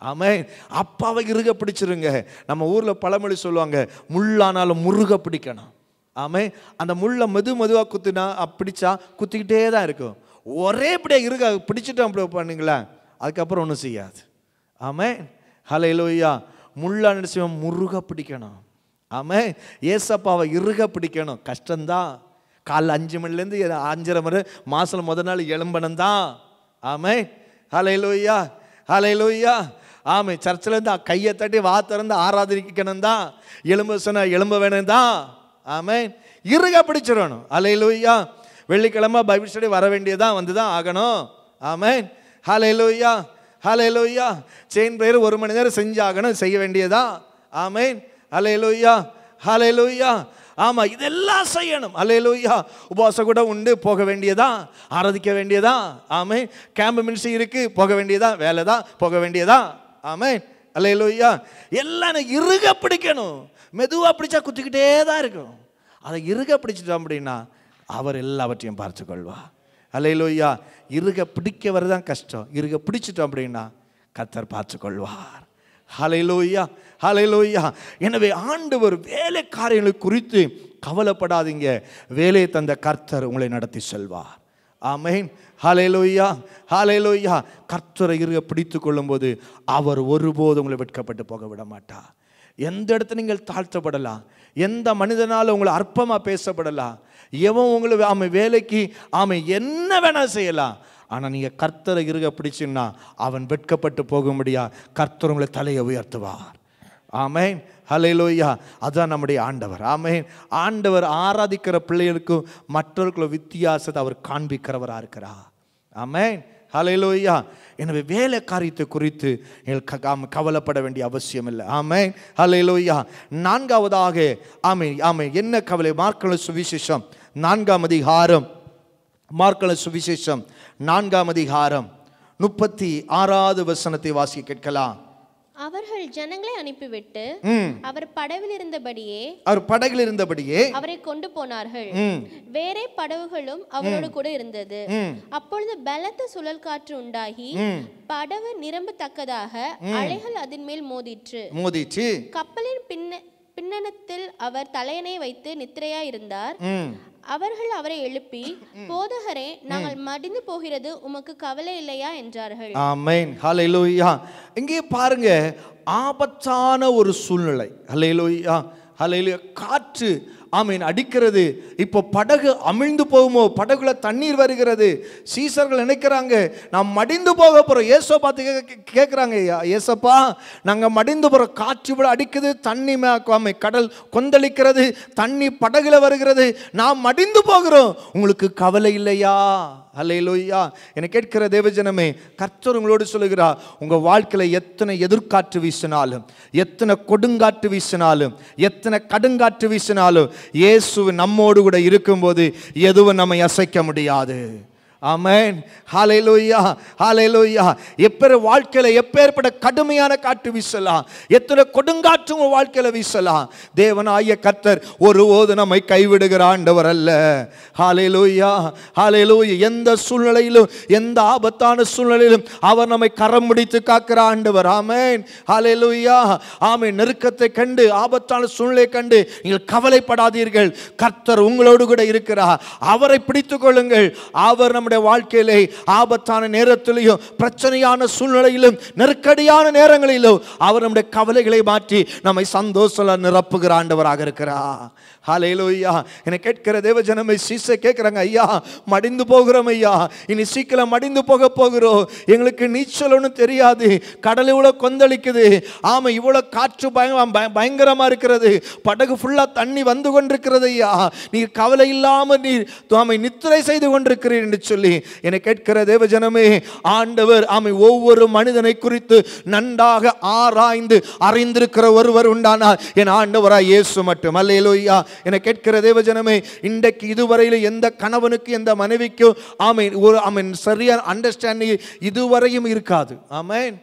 ஆமென். அப்பாவை இறுக பிடிச்சிருங்க. நம்ம ஊர்ல பழமொழி சொல்லுவாங்க, முள்ளானாலும் முருக பிடிக்கணும். ஆமென். அந்த முள்ளை மெதுவாக குத்தினா பிடிச்சா குத்திக்கிட்டே தான் இருக்கும். ஒரே இப்படியே இருக்க பிடிச்சிட்டோம் அப்படி பண்ணுங்களேன், அதுக்கப்புறம் ஒன்றும் செய்யாது. ஆமென். ஹல்லேலூயா. முள்ளா நினைச்சு முருக பிடிக்கணும். ஆமென். ஏசப்பாவை இறுக பிடிக்கணும். கஷ்டம்தான். காலைல 5 மணிலேருந்து 5:30 மணி மாதம் முதல் நாள் எழும்பணும் தான். ஆமென். ஹல்லேலூயா. ஹல்லேலூயா. ஆமை. சர்ச்சிலேருந்து கையை தட்டி திறந்து ஆராதரிக்கணும் தான். எலும்பு சொன்ன எலும்ப வேணும் தான். ஆமென். இறுக பிடிச்சிடணும். ஹல்லேலூயா. வெள்ளிக்கிழமை பைபிள் ஸ்டடி வர வேண்டியதான், வந்து தான் ஆகணும். ஆமென். ஹல்லேலூயா. ஹல்லேலூயா. செயின் பிரேயர் 1 மணி நேரம் செஞ்சாகணும், செய்ய வேண்டியதா. ஆமென். ஹல்லேலூயா. ஹல்லேலூயா. ஆமா, இதெல்லாம் செய்யணும். ஹல்லேலூயா. உபவாசம் கூட உண்டு, போக வேண்டியதா, ஆராதிக்க வேண்டியதா. ஆமென். கேம்ப் மினிஸ்ட்ரி இருக்கு, போக வேண்டியதா, வேலை தான், போக வேண்டியதா. ஆமென். ஹல்லேலூயா. எல்லாம் இறுக பிடிக்கணும். மெதுவாக பிடிச்சா குத்திக்கிட்டே தான் இருக்கும். அதை இறுக பிடிச்சிட்டோம் அப்படின்னா அவர் எல்லாவற்றையும் பார்த்து கொள்வார். ஹல்லேலூயா. இறுக பிடிக்கவர் தான் கஷ்டம். இறுக பிடிச்சிட்டோம் அப்படின்னா கர்த்தர் பார்த்து கொள்வார். ஹல்லேலூயா. ஹல்லேலூயா. எனவே ஆண்டவர் வேலை காரியங்களை குறித்து கவலைப்படாதீங்க. வேலையை தந்த கர்த்தர் உங்களை நடத்தி செல்வார். ஆமென். ஹல்லேலூயா. ஹல்லேலூயா. கர்த்தரை இறுக பிடித்து கொள்ளும்போது அவர் ஒருபோதும் உங்களை வெட்கப்பட்டு போக விட மாட்டார். எந்த இடத்துல நீங்கள் தாழ்த்தப்படலாம், எந்த மனிதனால உங்களை அற்பமாக பேசப்படலாம், எவன் உங்களை வேலைக்கு என்ன வேணா செய்யலாம். ஆனால் நீங்கள் கர்த்தரை இறுக பிடிச்சுன்னா அவன் வெட்கப்பட்டு போக முடியா. கர்த்தர் உங்களை தலையை உயர்த்துவார். ஆமென். ஹல்லேலூயா. அதுதான் நம்முடைய ஆண்டவர். ஆமென். ஆண்டவர் ஆராதிக்கிற பிள்ளைகளுக்கும் மற்றவர்களுக்கும் வித்தியாசத்தை அவர் காண்பிக்கிறவராக இருக்கிறார். ஆமென். ஹல்லேலூயா. எனவே வேலை காரியத்தை குறித்து கவலைப்பட வேண்டிய அவசியம் இல்லை. ஆமென். ஹல்லேலூயா. 4வதாக என்ன கவலை? மார்க் சுவிசேஷம் 4ஆம் அதிகாரம். மார்க் சுவிசேஷம் 4ஆம் அதிகாரம் 36வது வசனத்தை வாசிக்க கேட்கலாம். அவர்கள் ஜனங்களை அனுப்பிவிட்டு அவர் படவில் இருந்தபடியே அவரை கொண்டு போனார்கள். வேறே படவுகளும் அவரோடு கூட இருந்தது. அப்பொழுது பலத்த சுழல் காற்று உண்டாகி படவு நிரம்பத்தக்கதாக அலைகள் அதன் மேல் மோதிற்று. கப்பலின் பின்னணத்தில் அவர் தலையணை வைத்து நித்திரையா இருந்தார். அவர்கள் அவரை எழுப்பி, போதகரே, நாங்கள் மடிந்து போகிறது உமக்கு கவலை இல்லையா என்றார்கள். ஆமென். ஹல்லேலூயா. இங்கே பாருங்க, ஆபத்தான ஒரு சூழ்நிலை. ஹல்லேலூயா. ஹல்லேலூயா. காற்று அடிக்கிறது. இப்போ படகு அமிழ்ந்து போகுமோ, படகுல தண்ணீர் வருகிறது. சீசர்கள் நினைக்கிறாங்க நாம் மடிந்து போக போறோம். ஏசோ பார்த்து கேட்குறாங்க, ஏசப்பா நாங்கள் மடிந்து போகிறோம், காற்று விட அடிக்குது, தண்ணி கடல் கொந்தளிக்கிறது, தண்ணி படகுல வருகிறது, நாம் மடிந்து போகிறோம், உங்களுக்கு கவலை இல்லையா? ஹல்லேலூயா. என்னை கேட்கிற தேவஜனமே, கர்த்தர் உங்களோடு சொல்லுகிறார், உங்கள் வாழ்க்கையில் எத்தனை எதிர்காற்று வீசினாலும், எத்தனை கொடுங்காற்று வீசினாலும், எத்தனை கடுங்காற்று வீசினாலும், இயேசு நம்மோடு கூட இருக்கும்போது எதுவும் நம்மை அசைக்க முடியாது. ஆமென். ஹல்லேலூயா. ஹல்லேலூயா. வாழ்க்கையில எப்பேற்பட்ட கடுமையான காற்று வீசலாம், எத்தனை கொடுங்காற்று உங்கள் வாழ்க்கையில வீசலாம், தேவனாகிய கர்த்தர் ஒருபோது நம்மை கைவிடுகிற ஆண்டவர் அல்ல. ஹல்லேலூயா. ஹல்லேலூயா. எந்த சூழ்நிலையிலும், எந்த ஆபத்தான சூழ்நிலையிலும் அவர் நம்மை கரம் பிடித்து காக்கிற ஆண்டவர். ஆமென். ஹல்லேலூயா. ஆமென். நெருக்கத்தை கண்டு, ஆபத்தான சூழ்நிலை கண்டு நீங்கள் கவலைப்படாதீர்கள். கர்த்தர் உங்களோடு கூட இருக்கிறார். அவரை பிடித்துக் கொள்ளுங்கள். அவர் நம்முடைய வாழ்க்கையிலே ஆபத்தான நேரத்திலும், பிரச்சனையான சூழ்நிலையிலும், நெருக்கடியான நேரங்களிலும் அவர் நம்முடைய கவலைகளை மாற்றி நம்மை சந்தோஷம் நிரப்புகிற ஆண்டவராக இருக்கிறார். ஹல்லேலூயா. என்னை கேட்கிற தேவஜனமே, சீசை கேட்கிறாங்க, ஐயா மடிந்து போகிறோம் ஐயா, இனி சீக்கிரம் மடிந்து போகிறோம், எங்களுக்கு நீச்சல் ஒன்றும் தெரியாது, கடல் இவ்வளோ கொந்தளிக்குது, ஆமாம் இவ்வளோ காற்று பயங்கரமாக இருக்கிறது, படகு ஃபுல்லாக தண்ணி வந்து கொண்டிருக்கிறது ஐயா, நீர் கவலை இல்லாமல் நீர் நித்திரை செய்து கொண்டிருக்கிறீர் என்று சொல்லி என்னை கேட்கிற தேவஜனமே, ஆண்டவர் ஒவ்வொரு மனிதனை குறித்து நன்றாக ஆராய்ந்து அறிந்திருக்கிற ஒருவர் உண்டானார், என் ஆண்டவராய் இயேசு மட்டும். அல்லேலூயா. என்னை கேட்கிற தேவஜனமே, இன்றைக்கு இதுவரையில் எந்த கணவனுக்கு, எந்த மனைவிக்கும் சரியான அண்டர்ஸ்டாண்டிங் இதுவரையும் இருக்காது. ஆமென்.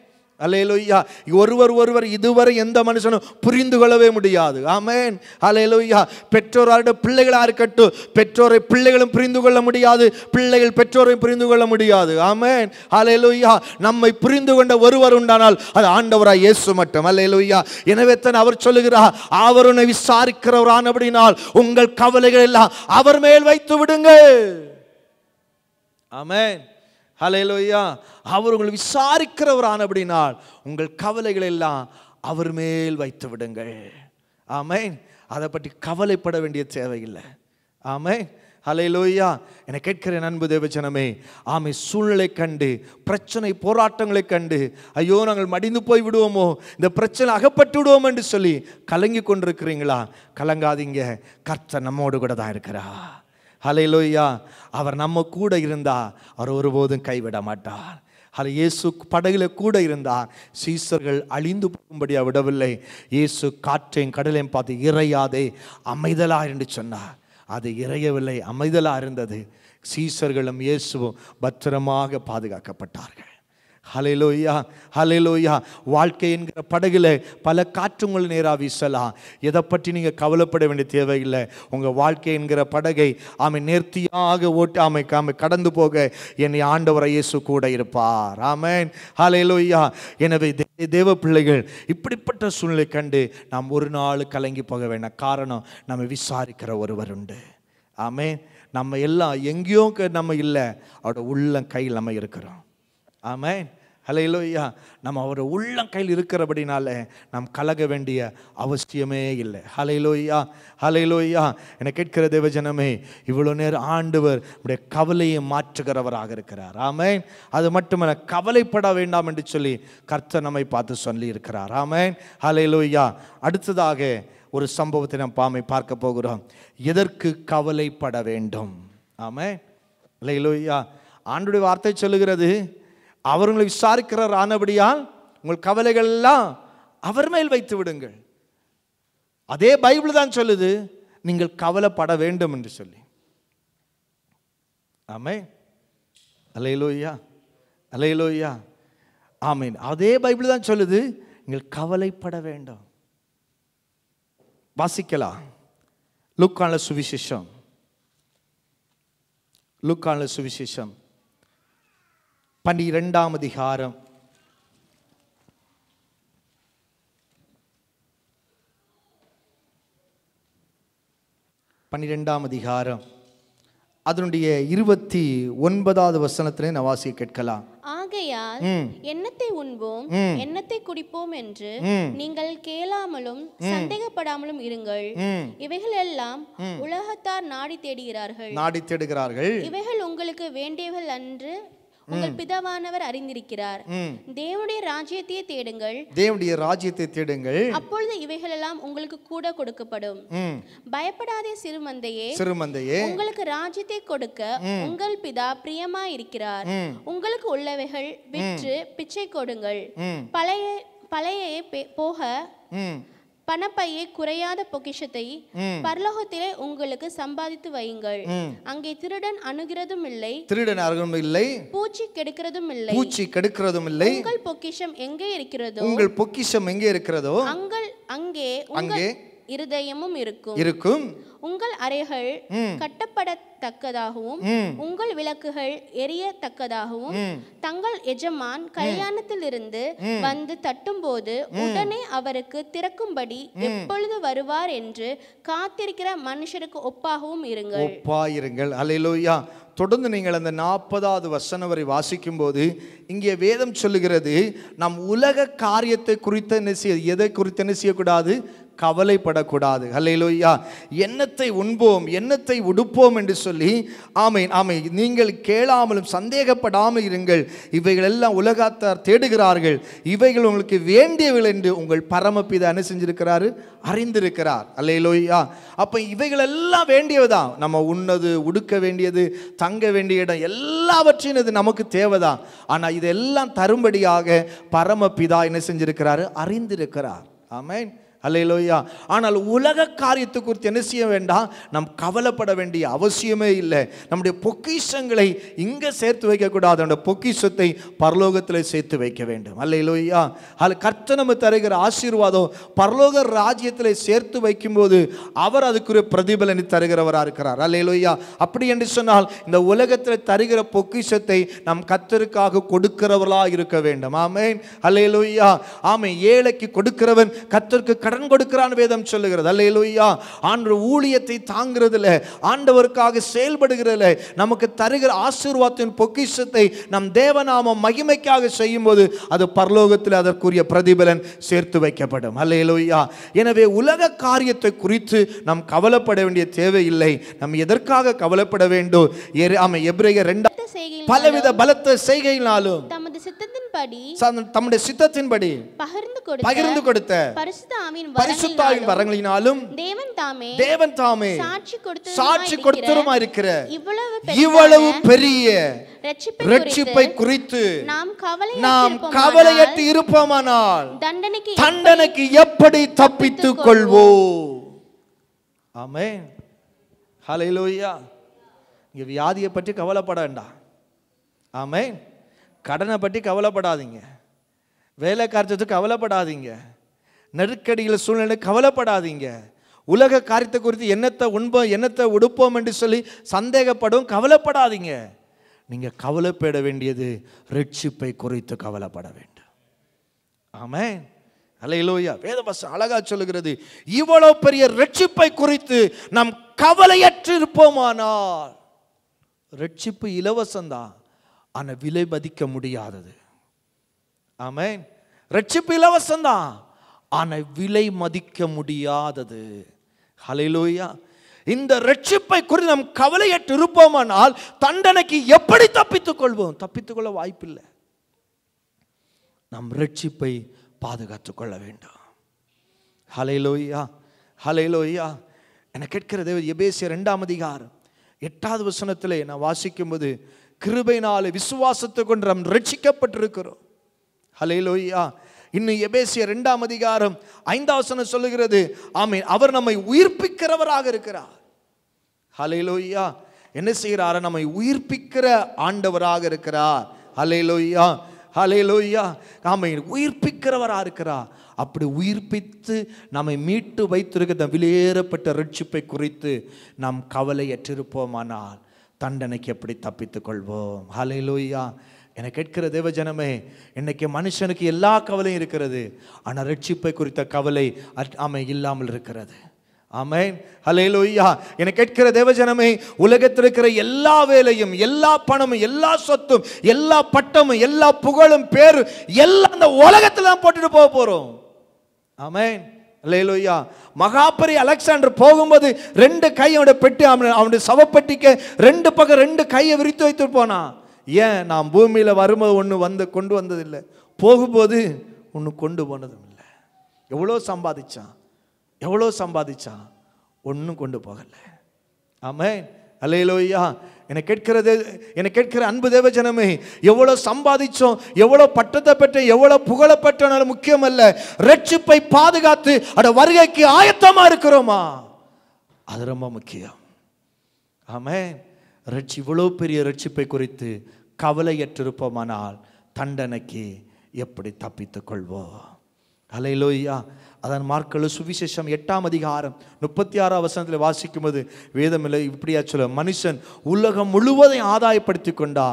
அல்லேலூயா. ஒருவர் இதுவரை எந்த மனுஷனும் புரிந்து கொள்ளவே முடியாது. ஆமென். அல்லேலூயா. பெற்றோரோட பிள்ளைகளா இருக்கட்டும், பெற்றோரை பிள்ளைகளும் புரிந்து கொள்ள முடியாது, பிள்ளைகள் பெற்றோரை புரிந்து கொள்ள முடியாது. ஆமென். அல்லேலூயா. நம்மை புரிந்து கொண்ட ஒருவர் உண்டானால் அது ஆண்டவராய் இயேசு மட்டும். அல்லேலூயா. எனவே தான் அவர் சொல்லுகிறார், அவர் உன்னை விசாரிக்கிறவரானபடினால் உங்கள் கவலைகள் எல்லாம் அவர் மேல் வைத்து விடுங்கள். ஆமென். ஹல்லேலூயா. அவர் உங்களை விசாரிக்கிறவரானபடினால் உங்கள் கவலைகள் எல்லாம் அவர் மேல் வைத்து விடுங்கள். ஆமென். அதை பற்றி கவலைப்பட வேண்டிய தேவையில்லை. ஆமென். ஹல்லேலூயா. என்னை கேட்கிற அன்பு தேவஜனமே, ஆமை சூழ்நிலை கண்டு, பிரச்சனை போராட்டங்களை கண்டு, ஐயோ நாங்கள் மடிந்து போய் விடுவோமோ, இந்த பிரச்சனை அகப்பட்டு விடுவோம் என்று சொல்லி கலங்கி கொண்டிருக்கிறீங்களா? கலங்காதீங்க. கர்த்தர் நம்மோடு கூட தான் இருக்கிறார். ஹல்லேலூயா. அவர் நம்ம கூட இருந்தா அவர் ஒருபோதும் கைவிட மாட்டார். இயேசு படகுல கூட இருந்தார். சீசர்கள் அழிந்து போகும்படியா விடவில்லை. இயேசு காற்றையும் கடலையும் பார்த்து இறையாதே அமைதலா என்று சொன்னார். அது இறையவில்லை, அமைதலா இருந்தது. சீசர்களும் இயேசுவும் பத்திரமாக பாதுகாக்கப்பட்டார்கள். ஹல்லேலூயா. ஹல்லேலூயா. வாழ்க்கை என்கிற படகுல பல காற்றுங்கள் நேராக வீசலாம். எதை பற்றி நீங்கள் கவலைப்பட வேண்டிய தேவையில்லை. உங்கள் வாழ்க்கை என்கிற படகை நேர்த்தியாக ஓட்டி கடந்து போக என்னை ஆண்டவராய் இயேசு கூட இருப்பார். ஆமென். ஹல்லேலூயா. எனவே தேவ பிள்ளைகள், இப்படிப்பட்ட சூழ்நிலை கண்டு நாம் ஒரு நாள் கலங்கி போக வேண்டாம். காரணம், நம்ம விசாரிக்கிற ஒருவர் உண்டு. ஆமென். நம்ம எல்லாம் எங்கேயோ நம்ம இல்லை, அவரோட உள்ளம் கையில் நம்ம இருக்கிறோம். ஆமென். ஹல்லேலூயா. நம்ம அவர் உள்ளம் கையில் இருக்கிறபடினால நாம் கலக வேண்டிய அவசியமே இல்லை. ஹல்லேலூயா. ஹல்லேலூயா. என்னை கேட்கிற தேவஜனமே, இவ்வளோ நேரம் ஆண்டவர் நம்முடைய கவலையை மாற்றுகிறவராக இருக்கிறார். ஆமென். அது மட்டுமல்ல, கவலைப்பட வேண்டாம் என்று சொல்லி கர்த்தர் நம்மை பார்த்து சொல்லி இருக்கிறார். ஆமென். ஹல்லேலூயா. அடுத்ததாக ஒரு சம்பவத்தை நாம் பார்க்க போகிறோம். எதற்கு கவலைப்பட வேண்டும்? ஆமென். ஹல்லேலூயா. ஆண்டவருடைய வார்த்தை சொல்லுகிறது, அவர் உங்களை விசாரிக்கிறார் ஆனபடியால் உங்கள் கவலைகள் எல்லாம் அவர் மேல் வைத்து விடுங்கள். அதே பைபிள் தான் சொல்லுது, நீங்கள் கவலைப்பட வேண்டும் என்று சொல்லி. ஆமென். அல்லேலூயா. அல்லேலூயா. ஆமென். அதே பைபிள் தான் சொல்லுது, நீங்கள் கவலைப்பட வேண்டும். வாசிக்கலாம். லூக்கான சுவிசேஷம், லூக்கான சுவிசேஷம் 12ஆம் அதிகாரம் 12ஆம் அதிகாரம் அதனுடைய 29வது வசனத்திலே நான் வாசிக்க கேட்கலாம். ஆகையால் எண்ணத்தை உண்போம் எண்ணத்தை குடிப்போம் என்று நீங்கள் கேளாமலும் சந்தேகப்படாமலும் இருங்கள். இவைகள் எல்லாம் உலகத்தார் நாடி தேடுகிறார்கள். இவைகள் உங்களுக்கு வேண்டியவர்கள் அன்று உங்கள் பிதாவானவர் அறிந்திருக்கிறார். தேவனுடைய ராஜ்யத்தை தேடுங்கள், தேவனுடைய ராஜ்யத்தை தேடுங்கள், அப்பொழுது இவைகள் எல்லாம் உங்களுக்கு கூட கொடுக்கப்படும். பயப்படாதே சிறுமந்தையே, உங்களுக்கு ராஜ்யத்தை கொடுக்க உங்கள் பிதா பிரியமாய் இருக்கிறார். உங்களுக்கு உள்ளவைகள் விற்று பிச்சை கொடுங்கள், பழைய போக பணப்பையை குறையாத பொக்கிஷத்தை பரலோகத்திலே உங்களுக்கு சம்பாதித்து வையுங்கள். அங்கே திருடன் அணுகிறதும் இல்லை, பூச்சி கெடுக்கிறதும் இல்லை. உங்கள் பொக்கிஷம் எங்கே இருக்கிறதோ அங்கே உங்கள் இருதயமும் இருக்கும். உங்கள் அறைகள் கட்டப்படத்தக்கதாகவும் உங்கள் விளக்குகள் எரியத்தக்கதாகவும் தங்கள் எஜமான் கல்யாணத்தில் இருந்து வந்து தட்டும் போது உடனே அவருக்கு திறக்கும்படி எப்பொழுது வருவார் என்று காத்திருக்கிற மனுஷருக்கு ஒப்பாகவும் இருங்கள். அல்லேலூயா. தொடர்ந்து நீங்கள் அந்த 40வது வசனம் வரை வாசிக்கும் போது இங்கே வேதம் சொல்லுகிறது, நாம் உலக காரியத்தை குறித்து எதை குறித்து என்ன செய்யக்கூடாது? கவலைப்படக்கூடாது. அல்லேலூயா. எண்ணத்தை உண்போம் எண்ணத்தை உடுப்போம் என்று சொல்லி, ஆமென் ஆமென், நீங்கள் கேளாமலும் சந்தேகப்படாமல் இருங்கள். இவைகள் எல்லாம் உலகத்தார் தேடுகிறார்கள், இவைகள் உங்களுக்கு வேண்டியவைகள் என்று உங்கள் பரமபிதா என்ன செஞ்சிருக்கிறாரு? அறிந்திருக்கிறார். அல்லேலூயா. அப்போ இவைகள் எல்லாம் வேண்டியதுதான். நம்ம உண்ணது, உடுக்க வேண்டியது, தங்க வேண்டிய இடம் எல்லாவற்றையும் இது நமக்கு தேவைதான். ஆனால் இதெல்லாம் தரும்படியாக பரமபிதா என்ன செஞ்சிருக்கிறாரு? அறிந்திருக்கிறார். ஆமென். அல்லேலூயா. ஆனால் உலக காரியத்தை குறித்து என்ன செய்ய வேண்டாம், நாம் கவலைப்பட வேண்டிய அவசியமே இல்லை. நம்முடைய பொக்கிஷங்களை இங்கே சேர்த்து வைக்கக்கூடாது, அந்த பொக்கிஷத்தை பரலோகத்தில் சேர்த்து வைக்க வேண்டும். அல்லேலூயா. அது கர்த்தர் நம்ம தருகிற ஆசீர்வாதம் பரலோக ராஜ்யத்தில் சேர்த்து வைக்கும்போது அவர் அதுக்குரிய பிரதிபலனை தருகிறவராக இருக்கிறார். அல்லேலூயா. அப்படி என்று சொன்னால் இந்த உலகத்தில் தருகிற பொக்கிஷத்தை நாம் கர்த்தருக்காக கொடுக்கிறவர்களாக இருக்க வேண்டும். ஆமென். அல்லேலூயா. ஆமென். ஏழைக்கு கொடுக்கிறவன் கர்த்தருக்கு கடன் கொடுக்கிறான் வேதம் சொல்லுகிறது. அல்லேலூயா. ஆண்டவர் ஊழியத்தை தாங்கிறதுல, ஆண்டவருக்காக செயல்படுகிறதுல, நமக்கு தருகிற ஆசீர்வாதத்தின் பொக்கிஷத்தை நம் தேவநாம மகிமைக்காக செய்யும்போது அது பரலோகத்தில் அதற்குரிய பிரதிபலன் சேர்த்து வைக்கப்படும். அல்லேலூயா. எனவே உலக காரியத்தை குறித்து நாம் கவலைப்பட வேண்டிய தேவையில்லை. நாம் எதற்காக கவலைப்பட வேண்டும்? எபிரேயர் 2 பலவித பலத்த செய்கையினாலும் தம்முடைய சித்தத்தின்படி பகிர்ந்து கொடுத்த பரிசுத்த ஆவியின் வரங்களினாலும் தேவன் தாமே சாட்சி கொடுத்தவருமா இருக்கிற இவ்வளவு பெரிய ரட்சிப்பை குறித்து நாம் கவலையற்று இருப்போமானால் தண்டனைக்கு எப்படி தப்பித்துக் கொள்வோம்? ஆமென். ஹல்லேலூயா. இங்க வியாதியை பற்றி கவலைப்பட வேண்டாம். ஆமென். கடனை பற்றி கவலைப்படாதீங்க, வேலை காரியத்துக்கு கவலைப்படாதீங்க, நெருக்கடியில் சூழ்நிலை கவலைப்படாதீங்க, உலக காரியத்தை குறித்து என்னத்தை உண்போம் என்னத்தை உடுப்போம் என்று சொல்லி சந்தேகப்படும் கவலைப்படாதீங்க. நீங்க கவலைப்பட வேண்டியது ரட்சிப்பை குறித்து கவலைப்பட வேண்டும். ஆமென். அல்லேலூயா. வேதவசனம் அழகா சொல்லுகிறது, இவ்வளவு பெரிய ரட்சிப்பை குறித்து நாம் கவலையற்று இருப்போமானால். ரட்சிப்பு இலவசம்தான், ஆனா விலை மதிக்க முடியாதது. ஆமென். ரட்சிப்பு இலவசம்தான், ஆனா விலை மதிக்க முடியாதது. ஹல்லேலூயா. இந்த ரட்சிப்பை குறித்து நாம் கவலையற்று இருப்போமானால் தண்டனைக்கு எப்படி தப்பித்துக் கொள்வோம்? தப்பித்துக் கொள்ள வாய்ப்பில்லை. நாம் ரட்சிப்பை பாதுகாத்துக் கொள்ள வேண்டும். ஹல்லேலூயா. ஹல்லேலூயா. என கேட்கிறது எபேசியர் 2 வசனத்திலே நான் வாசிக்கும்போது, கிருபையினாலே விசுவாசத்தை கொண்டு நாம் ரட்சிக்கப்பட்டிருக்கிறோம். ஹல்லேலூயா. இன்னும் எபேசியர் 2 வசனம் சொல்லுகிறது, ஆமென், அவர் நம்மை உயிர்ப்பிக்கிறவராக இருக்கிறார். ஹல்லேலூயா. என்ன செய்கிறார்? நம்மை உயிர்ப்பிக்கிற ஆண்டவராக இருக்கிறார். ஹல்லேலூயா. ஹல்லேலூயா. ஆமென். உயிர்ப்பிக்கிறவராக இருக்கிறார். அப்படி உயிர்ப்பித்து நம்மை மீட்டு வைத்திருக்கிற விலையேறப்பட்ட ரட்சிப்பை குறித்து நாம் கவலையற்றிருப்போமானால் தண்டனைக்கு எப்படி தப்பித்துக் கொள்வோம்? ஹல்லேலூயா. என கேட்கிற தேவஜனமே, இன்னைக்கு மனுஷனுக்கு எல்லா கவலையும் இருக்கிறது, ஆனால் ரட்சிப்பை குறித்த கவலை இல்லாமல் இருக்கிறது. ஆமென். ஹல்லேலூயா. என கேட்கிற தேவஜனமே, உலகத்தில் இருக்கிற எல்லா வேலையும், எல்லா பணமும், எல்லா சொத்தும், எல்லா பட்டமும், எல்லா புகழும், பேரும் எல்லாம் அந்த உலகத்தில் தான் போட்டுட்டு போக போறோம். ஆமென். அல்லேலூயா. மகாபெரிய அலெக்சாண்டர் போகும்போது 2 கையோட பெட்டி, அவனுடைய சவப்பெட்டிக்கு 2 பக்கம் 2 கையை விரித்து வைத்து போனான். ஏன்? நாம் பூமியில வரும்போது ஒன்று கொண்டு வந்ததில்லை, போகும்போது ஒன்று கொண்டு போனதும் இல்லை. எவ்வளோ சம்பாதிச்சான், ஒன்றும் கொண்டு போகல. ஆமென். அல்லேலூயா. என கேட்கிற அன்பு தேவஜனமே, எவ்வளவு சம்பாதிச்சோம், எவ்வளவு பட்டத்தை பெற்ற, எவ்வளவு புகழ பெற்றாலும் முக்கியம் அல்ல. ரட்சிப்பை பாதுகாத்து அட வருகைக்கு ஆயத்தமா இருக்கிறோமா, அது ரொம்ப முக்கியம். ஆமென். இவ்வளவு பெரிய ரட்சிப்பை குறித்து கவலையற்றிருப்போமானால் தண்டனைக்கு எப்படி தப்பித்துக் கொள்வோம்? அல்லேலூயா. அதன் மார்க்கு சுவிசேஷம் 8 வசனத்தில் வாசிக்கும்போது வேதமில்லை இப்படியா சொல்ல, மனுஷன் உலகம் முழுவதையும் ஆதாயப்படுத்தி கொண்டா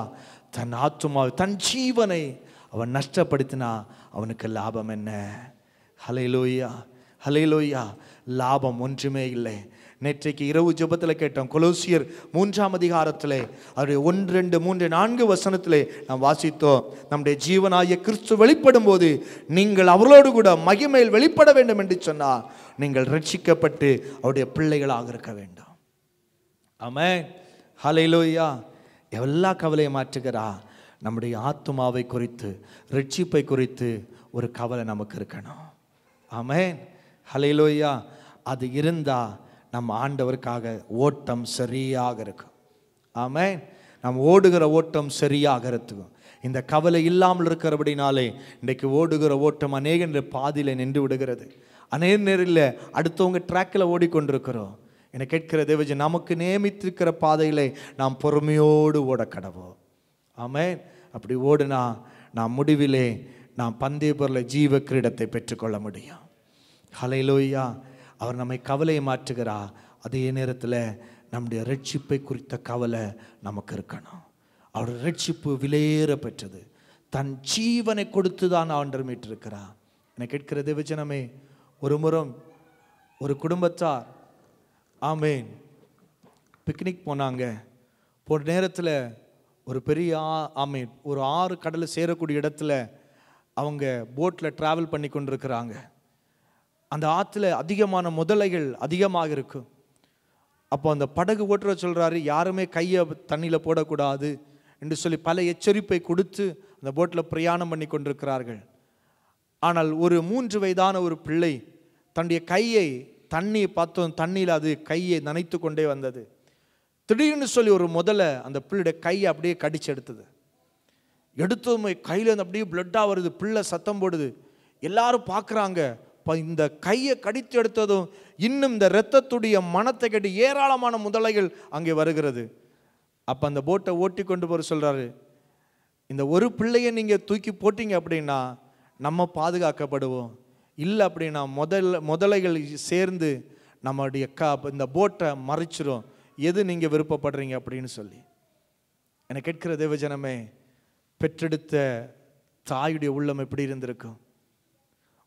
தன் ஆத்துமாவை, தன் ஜீவனை அவன் நஷ்டப்படுத்தினா அவனுக்கு லாபம் என்ன? ஹல்லேலூயா. ஹல்லேலூயா. லாபம் ஒன்றுமே இல்லை. நேற்றைக்கு இரவு ஜெபத்தில் கேட்டோம், கொலோசியர் 3 அவருடைய 1, 2, 3, 4 வசனத்திலே நாம் வாசித்தோம், நம்முடைய ஜீவனாகிய கிறிஸ்து வெளிப்படும் போது நீங்கள் அவர்களோடு கூட மகிமையில் வெளிப்பட வேண்டும் என்று சொன்னார். நீங்கள் ரட்சிக்கப்பட்டு அவருடைய பிள்ளைகளாக இருக்க வேண்டும். ஆமென். ஹல்லேலூயா. எல்லா கவலையை மாற்றுகிறா, நம்முடைய ஆத்துமாவை குறித்து, ரட்சிப்பை குறித்து ஒரு கவலை நமக்கு இருக்கணும். ஆமென். ஹல்லேலூயா. அது இருந்தா நம்ம ஆண்டவருக்காக ஓட்டம் சரியாக இருக்கும். ஆமென். நாம் ஓடுகிற ஓட்டம் சரியாக இருக்கும். இந்த கவலை இல்லாமல் இருக்கிறபடினாலே இன்றைக்கு ஓடுகிற ஓட்டம் அநேக பாதியில நின்று விடுகிறது. அநேக நேரில் அடுத்தவங்க ட்ராக்கில் ஓடிக்கொண்டிருக்கிறோம். என்னை கேட்கிற தேவஜி, நமக்கு நியமித்திருக்கிற பாதையிலே நாம் பொறுமையோடு ஓட கடவோம். ஆமென். அப்படி ஓடுனா நாம் முடிவிலே நாம் பந்தய பொருளை ஜீவ கிரீடத்தை பெற்றுக்கொள்ள முடியும். ஹல்லேலூயா. அவர் நம்மை கவலையை மாற்றுகிறார். அதே நேரத்தில் நம்முடைய ரட்சிப்பை குறித்த கவலை நமக்கு இருக்கணும். அவருடைய ரட்சிப்பு விலையேற பெற்றது. தன் ஜீவனை கொடுத்து தான் ஆண்டவர் மீட்டிருக்கிறார். என்னை கேட்கிற தேவஜனமே, ஒரு முறை ஒரு குடும்பத்தார் ஆமேன் பிக்னிக் போனாங்க. போன நேரத்தில் ஒரு பெரிய ஆமேன் ஒரு ஆறு கடலில் சேரக்கூடிய இடத்துல அவங்க போட்டில் ட்ராவல் பண்ணி கொண்டிருக்கிறாங்க. அந்த ஆற்றுல அதிகமான முதலைகள் அதிகமாக இருக்கும். அப்போ அந்த படகு ஓட்டுற சொல்கிறாரு, யாருமே கையை தண்ணியில் போடக்கூடாது என்று சொல்லி பல எச்சரிப்பை கொடுத்து அந்த போட்டில் பிரயாணம் பண்ணி கொண்டிருக்கிறார்கள். ஆனால் ஒரு 3 வயதான ஒரு பிள்ளை தன்னுடைய கையை தண்ணியை பார்த்தோம், தண்ணியில் அது கையை நனைத்து கொண்டே வந்தது. திடீர்னு சொல்லி ஒரு முதல்ல அந்த பிள்ளைடைய கையை அப்படியே கடிச்சு எடுத்தது. எடுத்ததுமே கையில் வந்து அப்படியே பிளட்டாக வருது. பிள்ளை சத்தம் போடுது. எல்லாரும் பார்க்குறாங்க. இந்த கையை கடித்து எடுத்ததும் இன்னும் இந்த இரத்தத்துடைய மனத்தை கட்டி ஏராளமான முதலைகள் அங்கே வருகிறது. அப்போ அந்த போட்டை ஓட்டி கொண்டு போகிற சொல்கிறாரு, இந்த ஒரு பிள்ளையை நீங்கள் தூக்கி போட்டீங்க அப்படின்னா நம்ம பாதுகாக்கப்படுவோம், இல்லை அப்படின்னா முதலைகள் சேர்ந்து நம்மளுடைய இந்த போட்டை மறைச்சிரும், எது நீங்கள் விருப்பப்படுறீங்க அப்படின்னு சொல்லி. என்னை கேட்கிற தேவஜனமே, பெற்றெடுத்த தாயுடைய உள்ளம் எப்படி இருந்திருக்கும்?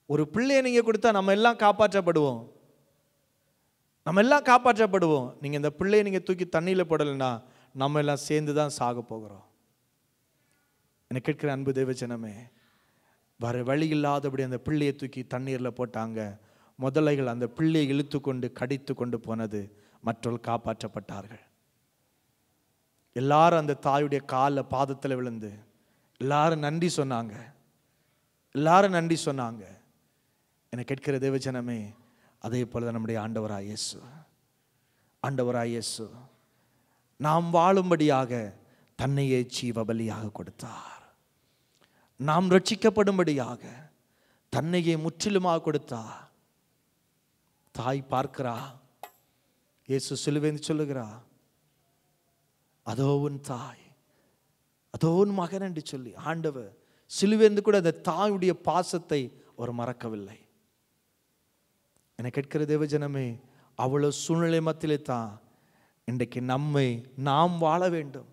ஒரு பிள்ளையை நீங்கள் கொடுத்தா நம்ம எல்லாம் காப்பாற்றப்படுவோம், நம்ம எல்லாம் காப்பாற்றப்படுவோம். நீங்கள் இந்த பிள்ளையை நீங்கள் தூக்கி தண்ணியில் போடலைன்னா நம்ம எல்லாம் சேர்ந்து தான் சாக போகிறோம். என்னை கேட்கிற அன்பு தேவஜனமே, வர வழி இல்லாதபடி அந்த பிள்ளையை தூக்கி தண்ணீரில் போட்டாங்க. முதலைகள் அந்த பிள்ளையை இழுத்து கொண்டு கடித்து கொண்டு போனது. மற்றவர்கள் காப்பாற்றப்பட்டார்கள். எல்லாரும் அந்த தாயுடைய காலில் பாதத்தில் விழுந்து எல்லாரும் நன்றி சொன்னாங்க. எல்லாரும் நன்றி சொன்னாங்க. என்னை கேட்கிற தேவஜனமே, அதே போல நம்முடைய ஆண்டவராய் இயேசு நாம் வாழும்படியாக தன்னையே ஜீவ பலியாக கொடுத்தார். நாம் ரட்சிக்கப்படும்படியாக தன்னையே முற்றிலுமாக கொடுத்தார். தாய் பார்க்கிறா, இயேசு சிலுவைன்னு சொல்லுகிறா, அதோ உன் தாய், அதோ உன் மகன் என்று சொல்லி ஆண்டவர் சிலுவைந்து கூட அந்த தாயுடைய பாசத்தை அவர் மறக்கவில்லை. என்னை கேட்கிற தேவஜனமே, அவ்வளோ சூழ்நிலை மத்தியிலே தான் இன்றைக்கு நாம் வாழ வேண்டும்,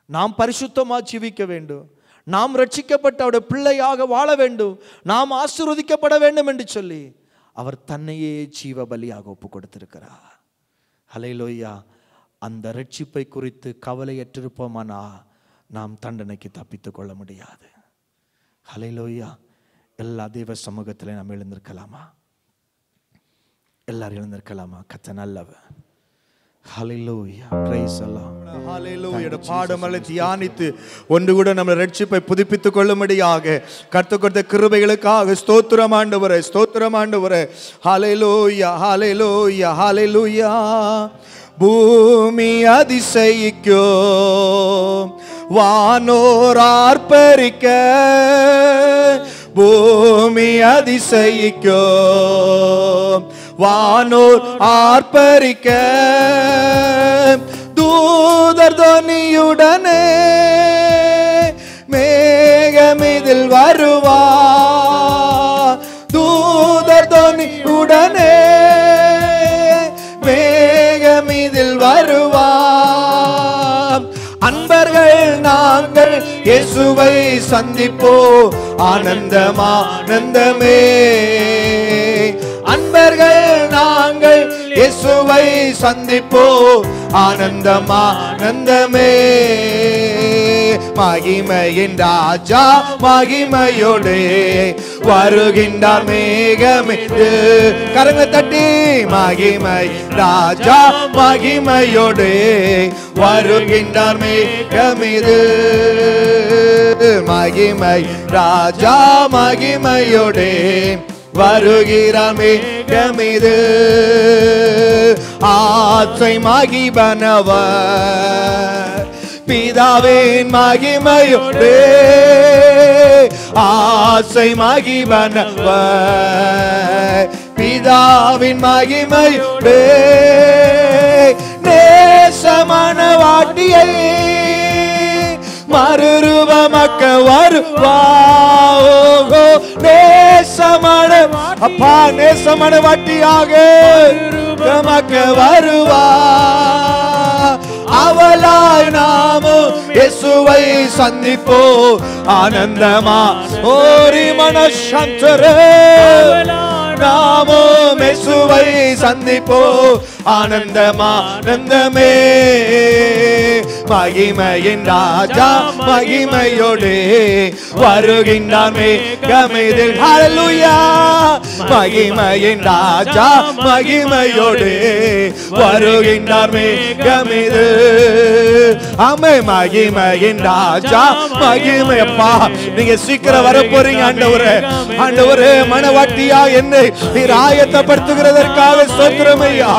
நாம் பரிசுத்தமாக ஜீவிக்க வேண்டும், நாம் ரட்சிக்கப்பட்ட அவருடைய பிள்ளையாக வாழ வேண்டும், நாம் ஆசீர்வதிக்கப்பட வேண்டும் என்று சொல்லி அவர் தன்னையே ஜீவ பலியாக ஒப்பு கொடுத்திருக்கிறார். ஹல்லேலூயா. அந்த ரட்சிப்பை குறித்து கவலையற்றிருப்போமானா நாம் தண்டனைக்கு தப்பித்துக் கொள்ள முடியாது. ஹல்லேலூயா. எல்லா தேவ சமூகத்தில் நாம் எழுந்திருக்கலாமா? எல்லாரும் எழுந்திருக்கலாமா? கர்த்தர் நல்லவர். ஹல்லேலூயா. பிரைஸ் எல்லாம் ஹல்லேலூயா. பாடமலை தியானித்து ஒன்று கூட நம்ம ரட்சிப்பை புதுப்பித்துக் கொள்ளும்படியாக கர்த்தர் கொடுத்த கிருபைகளுக்காக ஸ்தோத்திரம் ஆண்டவரே, ஸ்தோத்திரம் ஆண்டவரே. ஹல்லேலூயா, ஹல்லேலூயா, ஹல்லேலூயா. பூமி அதிசயிக்கோ, வானோர் ஆர்ப்பரிக்க, பூமி அதிசயிக்கோ, வானோர் ஆர்ப்பரிக்க, தூதர் தொனியுடனே மேகமிதில் வருவா, தூதர் தொனியுடனே மேகமிதில் வருவா. அன்பர்கள் நாங்கள் இயேசுவை சந்திப்போ, ஆனந்தமானந்தமே. அன்பர்கள் நாங்கள் இயேசுவை சந்திப்போ, ஆனந்தமானந்தமே. மகிமையின் ராஜா மகிமையோடு வருகின்றார் மேகமிது. கரங்க தட்டி, மகிமை ராஜா மகிமையோடு வருகின்றார் மேகமிது. மகிமை ராஜா மகிமையோடு வருகிறார் மேகமிது. ஆசை மகிபனவர் பிதாவின் மகிமையோடு, ஆசை மகிபனவர் பிதாவின் மகிமையோடு நேசமான வாட்டியை மறுரூபமாக்க வருவாவோ. நேசமான அப்பா, நேசமான வாட்டியாக நமக்க வருவா. அவளாய் நாமும் இயேசுவை சந்திப்போ ஆனந்தமா. ஓரி மனசந்தரே நாமும் இயேசுவை சந்திப்போ ஆனந்தமா. ஆனந்தமே மகிமையின் ராஜா மகிமையோடு வருகின்றான் மேகமிதில். ஹல்லேலூயா. மகிமையின் ராஜா மகிமையோடு வருகின்றான் மேகமிதில். ஆமே, மகிமையின் ராஜா மகிமை. அப்பா, நீங்க சீக்கிரம் வர போறீங்க ஆண்டவரே. ஆண்டவரே, மனவாட்டியா என்னை நீர் ஆயத்தப்படுத்துகிறதற்காக ஸ்தோத்திரம் ஐயா.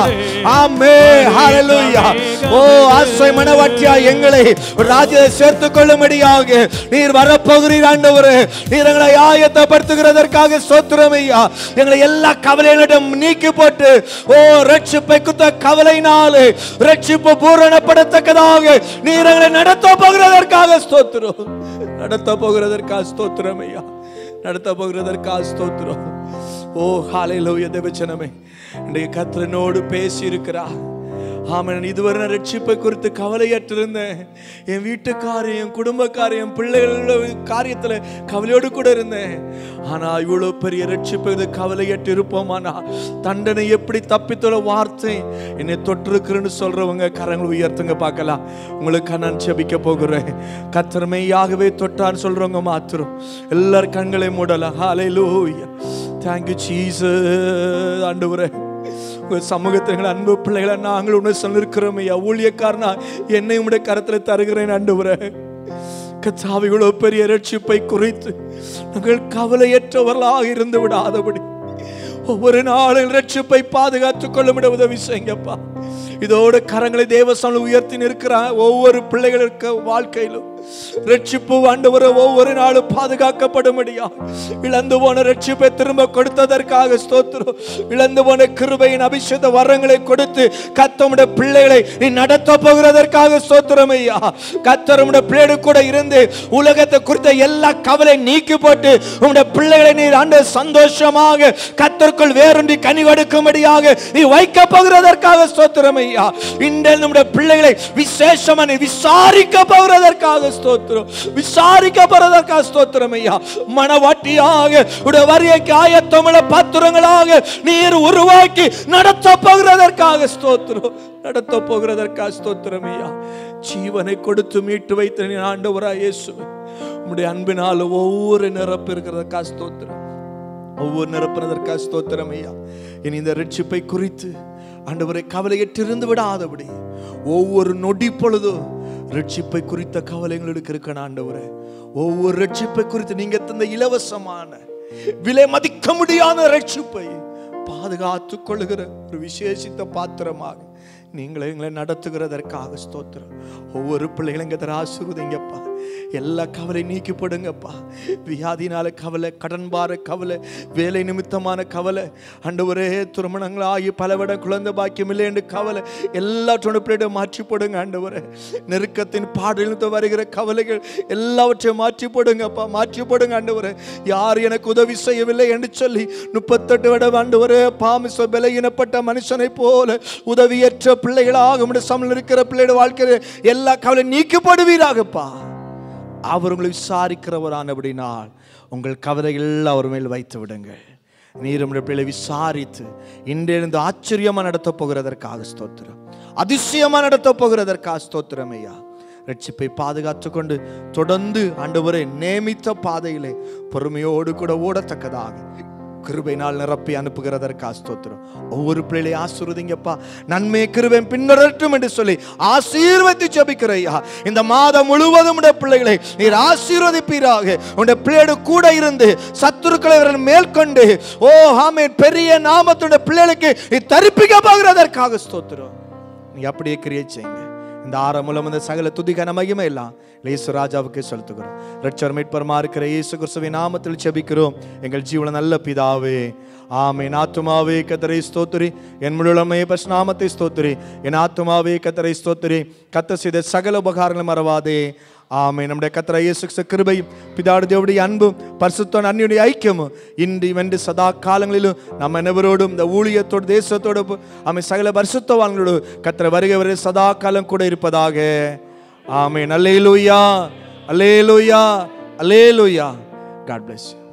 ஆமே, ஹல்லேலூயா. ஓ ஆசை மனவாட்டியா எங்களை ராஜ்யத்தை சேர்த்துக் கொள்ளும்படியாக நீர் வரப்போகிறீர் ஆண்டவரே. நீர் எங்களை ஆயத்தப்படுத்துகிறதற்காக ஸ்தோத்திரம் ஐயா. எங்களை எல்லா கவலைகளிடம் நீக்கி போட்டு ஓ ரட்சிப்பை குத்த கவலையினாலே ரட்சிப்பு பூரணப்படத்தக்கதாக நீர் எங்களை நடத்த போகிறதற்காக ஸ்தோத்திரம். நடத்த போகிறதற்காக ஸ்தோத்திரம் ஐயா. நடத்த போகிறதற்காக ஸ்தோத்திரம். ஓ ஹல்லேலூயா. தேவஜனமே, இன்றைய கர்த்தரோடு பேசி இருக்கிறார். ஆமென். இதுவரை நான் ரட்சிப்பை குறித்து கவலையற்றிருந்தேன். என் வீட்டுக்காரையும் என் குடும்பக்காரையும் பிள்ளைகளோட காரியத்துல கவலையோடு கூட இருந்தேன். ஆனா இவ்வளவு பெரிய ரட்சிப்பை கவலையற்று இருப்போமானா தண்டனை எப்படி தப்பித்துள்ள வார்த்தை என்னை தொட்டிருக்கிறேன்னு சொல்றவங்க கரங்களை உயர்த்துங்க பார்க்கலாம். உங்களுக்கு நான் ஜெபிக்க போகிறேன். கர்த்தர் மெய்யாகவே தொட்டான்னு சொல்றவங்க மாத்திரம் எல்லாரும் கண்களை மூடலாம். ஹல்லேலூயா. Thank you Jesus. ஆண்டவரே, சமூகத்தில் அன்பு பிள்ளைகளை நாங்கள் உன்னை சொல்லிருக்கிறோம் ஐயா. ஊழியக்காரனா என்னை உடைய கரத்துல தருகிறேன் ஆண்டவரே. கர்த்தாவே, இவ்வளவு பெரிய ரட்சிப்பை குறித்து நாங்கள் கவலையற்றவர்களாக இருந்து விடாதபடி ஒவ்வொரு நாளும் ரட்சிப்பை பாதுகாத்துக் கொள்ள உதவி செய்யுங்கப்பா. இதோட கரங்களை தேவசபையில் உயர்த்தி நிற்கிற ஒவ்வொரு பிள்ளைகளுக்கு வாழ்க்கையிலும் ரட்சிப்பு ஆண்டவரே ஒவ்வொரு நாளும் பாதுகாக்கப்படும்படியா இழந்து போன ரட்சிப்பை திரும்ப கொடுத்ததற்காக ஸ்தோத்திரம். இழந்து போன கிருபையின் அபிஷேக வரங்களை கொடுத்து கர்த்தருடைய பிள்ளைகளை நீ நடத்த போகிறதற்காக ஸ்தோத்திரம் ஐயா. கர்த்தருடைய பிள்ளைகள் கூட இருந்து உலகத்தை குறித்த எல்லா கவலை நீக்கி போட்டு உம்முடைய பிள்ளைகளை நீர் ஆண்டு சந்தோஷமாக கர்த்தருக்குள் வேரூன்றி கனி கொடுக்கும்படியாக நீ வைக்க போகிறதற்காக ஸ்தோத்திரம் ஐயா. இன்றைய நம்முடைய பிள்ளைகளை விசேஷமாக விசாரிக்க போகிறதற்காக ஸ்தோத்திரம். விசாரிக்கப்படுவதற்காக ஸ்தோத்திரம் ஐயா. மனவாட்டியாக உடைய வருகைக்கு ஆயத்தமுள்ள பாத்திரங்களாக நீர் உருவாக்கி நடத்த போகிறதற்காக ஸ்தோத்திரம். நடத்த போகிறதற்காக ஸ்தோத்திரம் ஐயா. ஜீவனை கொடுத்து மீட்டு வைத்த ஆண்டவராய் இயேசுவே, உம்முடைய அன்பினால் ஒவ்வொரு நிரப்பு இருக்கிறதற்காக ஸ்தோத்திரம். ஒவ்வொரு நிரப்புறதற்காக ஸ்தோத்திரம் ஐயா. இனி இந்த ரட்சிப்பை குறித்து ஆண்டவரை கவலையற்றிருந்து விடாதபடி ஒவ்வொரு நொடி பொழுதும் ரட்சிப்பை குறித்த கவலைகளுக்கு இருக்கணும் ஆண்டவரே. ஒவ்வொரு ரட்சிப்பை குறித்து நீங்க தந்த இலவசமான விலை மதிக்க முடியாத ரட்சிப்பை பாதுகாத்துக் கொள்ளுகிற ஒரு விசேஷித்த பாத்திரமாக நீங்களே எங்களை நடத்துகிறதற்காக ஸ்தோத்திரம். ஒவ்வொரு பிள்ளைகளும் இங்க ஆசீர்வதிங்கப்பா. எல்லா கவலை நீக்கி போடுங்கப்பா. வியாதினால கவலை, கடன் பார கவலை, வேலை நிமித்தமான கவலை, ஆண்டவரே திருமணங்களாகி பலவிட குழந்தை பாக்கியம் இல்லை என்று கவலை எல்லாற்றோட பிள்ளைகளை மாற்றி போடுங்க ஆண்டவரே. நெருக்கத்தின் பாடலில் வருகிற கவலைகள் எல்லாவற்றையும் மாற்றி போடுங்கப்பா. மாற்றி போடுங்க ஆண்டவரே. யார் எனக்கு உதவி செய்யவில்லை என்று சொல்லி 38 வருடம் ஆண்டவரே பாமிச பலகீனப்பட்ட மனுஷனை போல உதவியற்ற பிள்ளைகளாக உம்முடைய சமூகத்தில் இருக்கிற பிள்ளைகள் வாழ்க்கையில் எல்லா கவலை நீக்கி போடுவீராகப்பா. அவர் உங்களை விசாரிக்கிறவரானபடினால் உங்கள் கவலைகள் அவர் மேல் வைத்து விடுங்கள். நீர் உம்முடைய பிள்ளை விசாரித்து இன்றிலிருந்து ஆச்சரியமா நடத்த போகிறதற்காக ஸ்தோத்திரம். அதிசயமா நடத்த போகிறதற்காக ஸ்தோத்திரம் ஐயா. ரட்சிப்பை பாதுகாத்து கொண்டு தொடர்ந்து ஆண்டவரே நேமித்த பாதையிலே பொறுமையோடு கூட ஓடத்தக்கதாக கிருபையினால் நிரப்பி அனுப்புகிறதற்காக ஸ்தோத்திரம். ஒவ்வொரு பிள்ளைகளை ஆசீர்வதிங்கப்பா. நன்மை கிருபை பின்தொடரட்டும் என்று சொல்லி ஆசீர்வதித்து ஜெபிக்கிறையா. இந்த மாதம் முழுவதும் உடைய பிள்ளைகளை நீர் ஆசீர்வதிப்பீராக. உடைய பிள்ளையோடு கூட இருந்து சத்துருக்களை மேற்கொண்டு ஓ ஆமென் பெரிய நாமத்துடைய பிள்ளைகளுக்கு தரிப்பிக்க போகிறதற்காக ஸ்தோத்திரம். நீ அப்படியே கிரியை செய்யுங்க. இந்த ஆரம்பம் இந்த சகல துதிக்கான மகிமை எல்லாம் இயேசு ராஜாவுக்கு செலுத்துகிறோம். இரட்சகர் மீட்பருமா இருக்கிற இயேசு கிறிஸ்துவின் நாமத்தில் ஜெபிக்கிறோம் எங்கள் ஜீவன நல்ல பிதாவே. ஆமென். ஆத்துமாவே கர்த்தரை ஸ்தோத்திரி, என் முழுமையை பரிசுநாமத்தை ஸ்தோத்திரி. என் ஆத்துமாவே கர்த்தரை ஸ்தோத்திரி, கர்த்தர் செய்த சகல உபகாரங்களை மறவாதே. ஆமென். நம்முடைய கர்த்தர் இயேசு கிறிஸ்து கிருபையும் பிதாவுடைய தேவனுடைய அன்பும் பரிசுத்த அன்னியுடைய ஐக்கியமும் இன்று வென்று சதா காலங்களிலும் நம்ம அனைவரோடும் இந்த ஊழியத்தோடு தேசத்தோடு ஆமென் சகல பரிசுத்தவான்களோடு கர்த்தர் வருகை வரை சதா காலம் கூட இருப்பதாக. ஆமென். அல்லேலூயா, அல்லேலூயா, அல்லேலூயா. God bless you.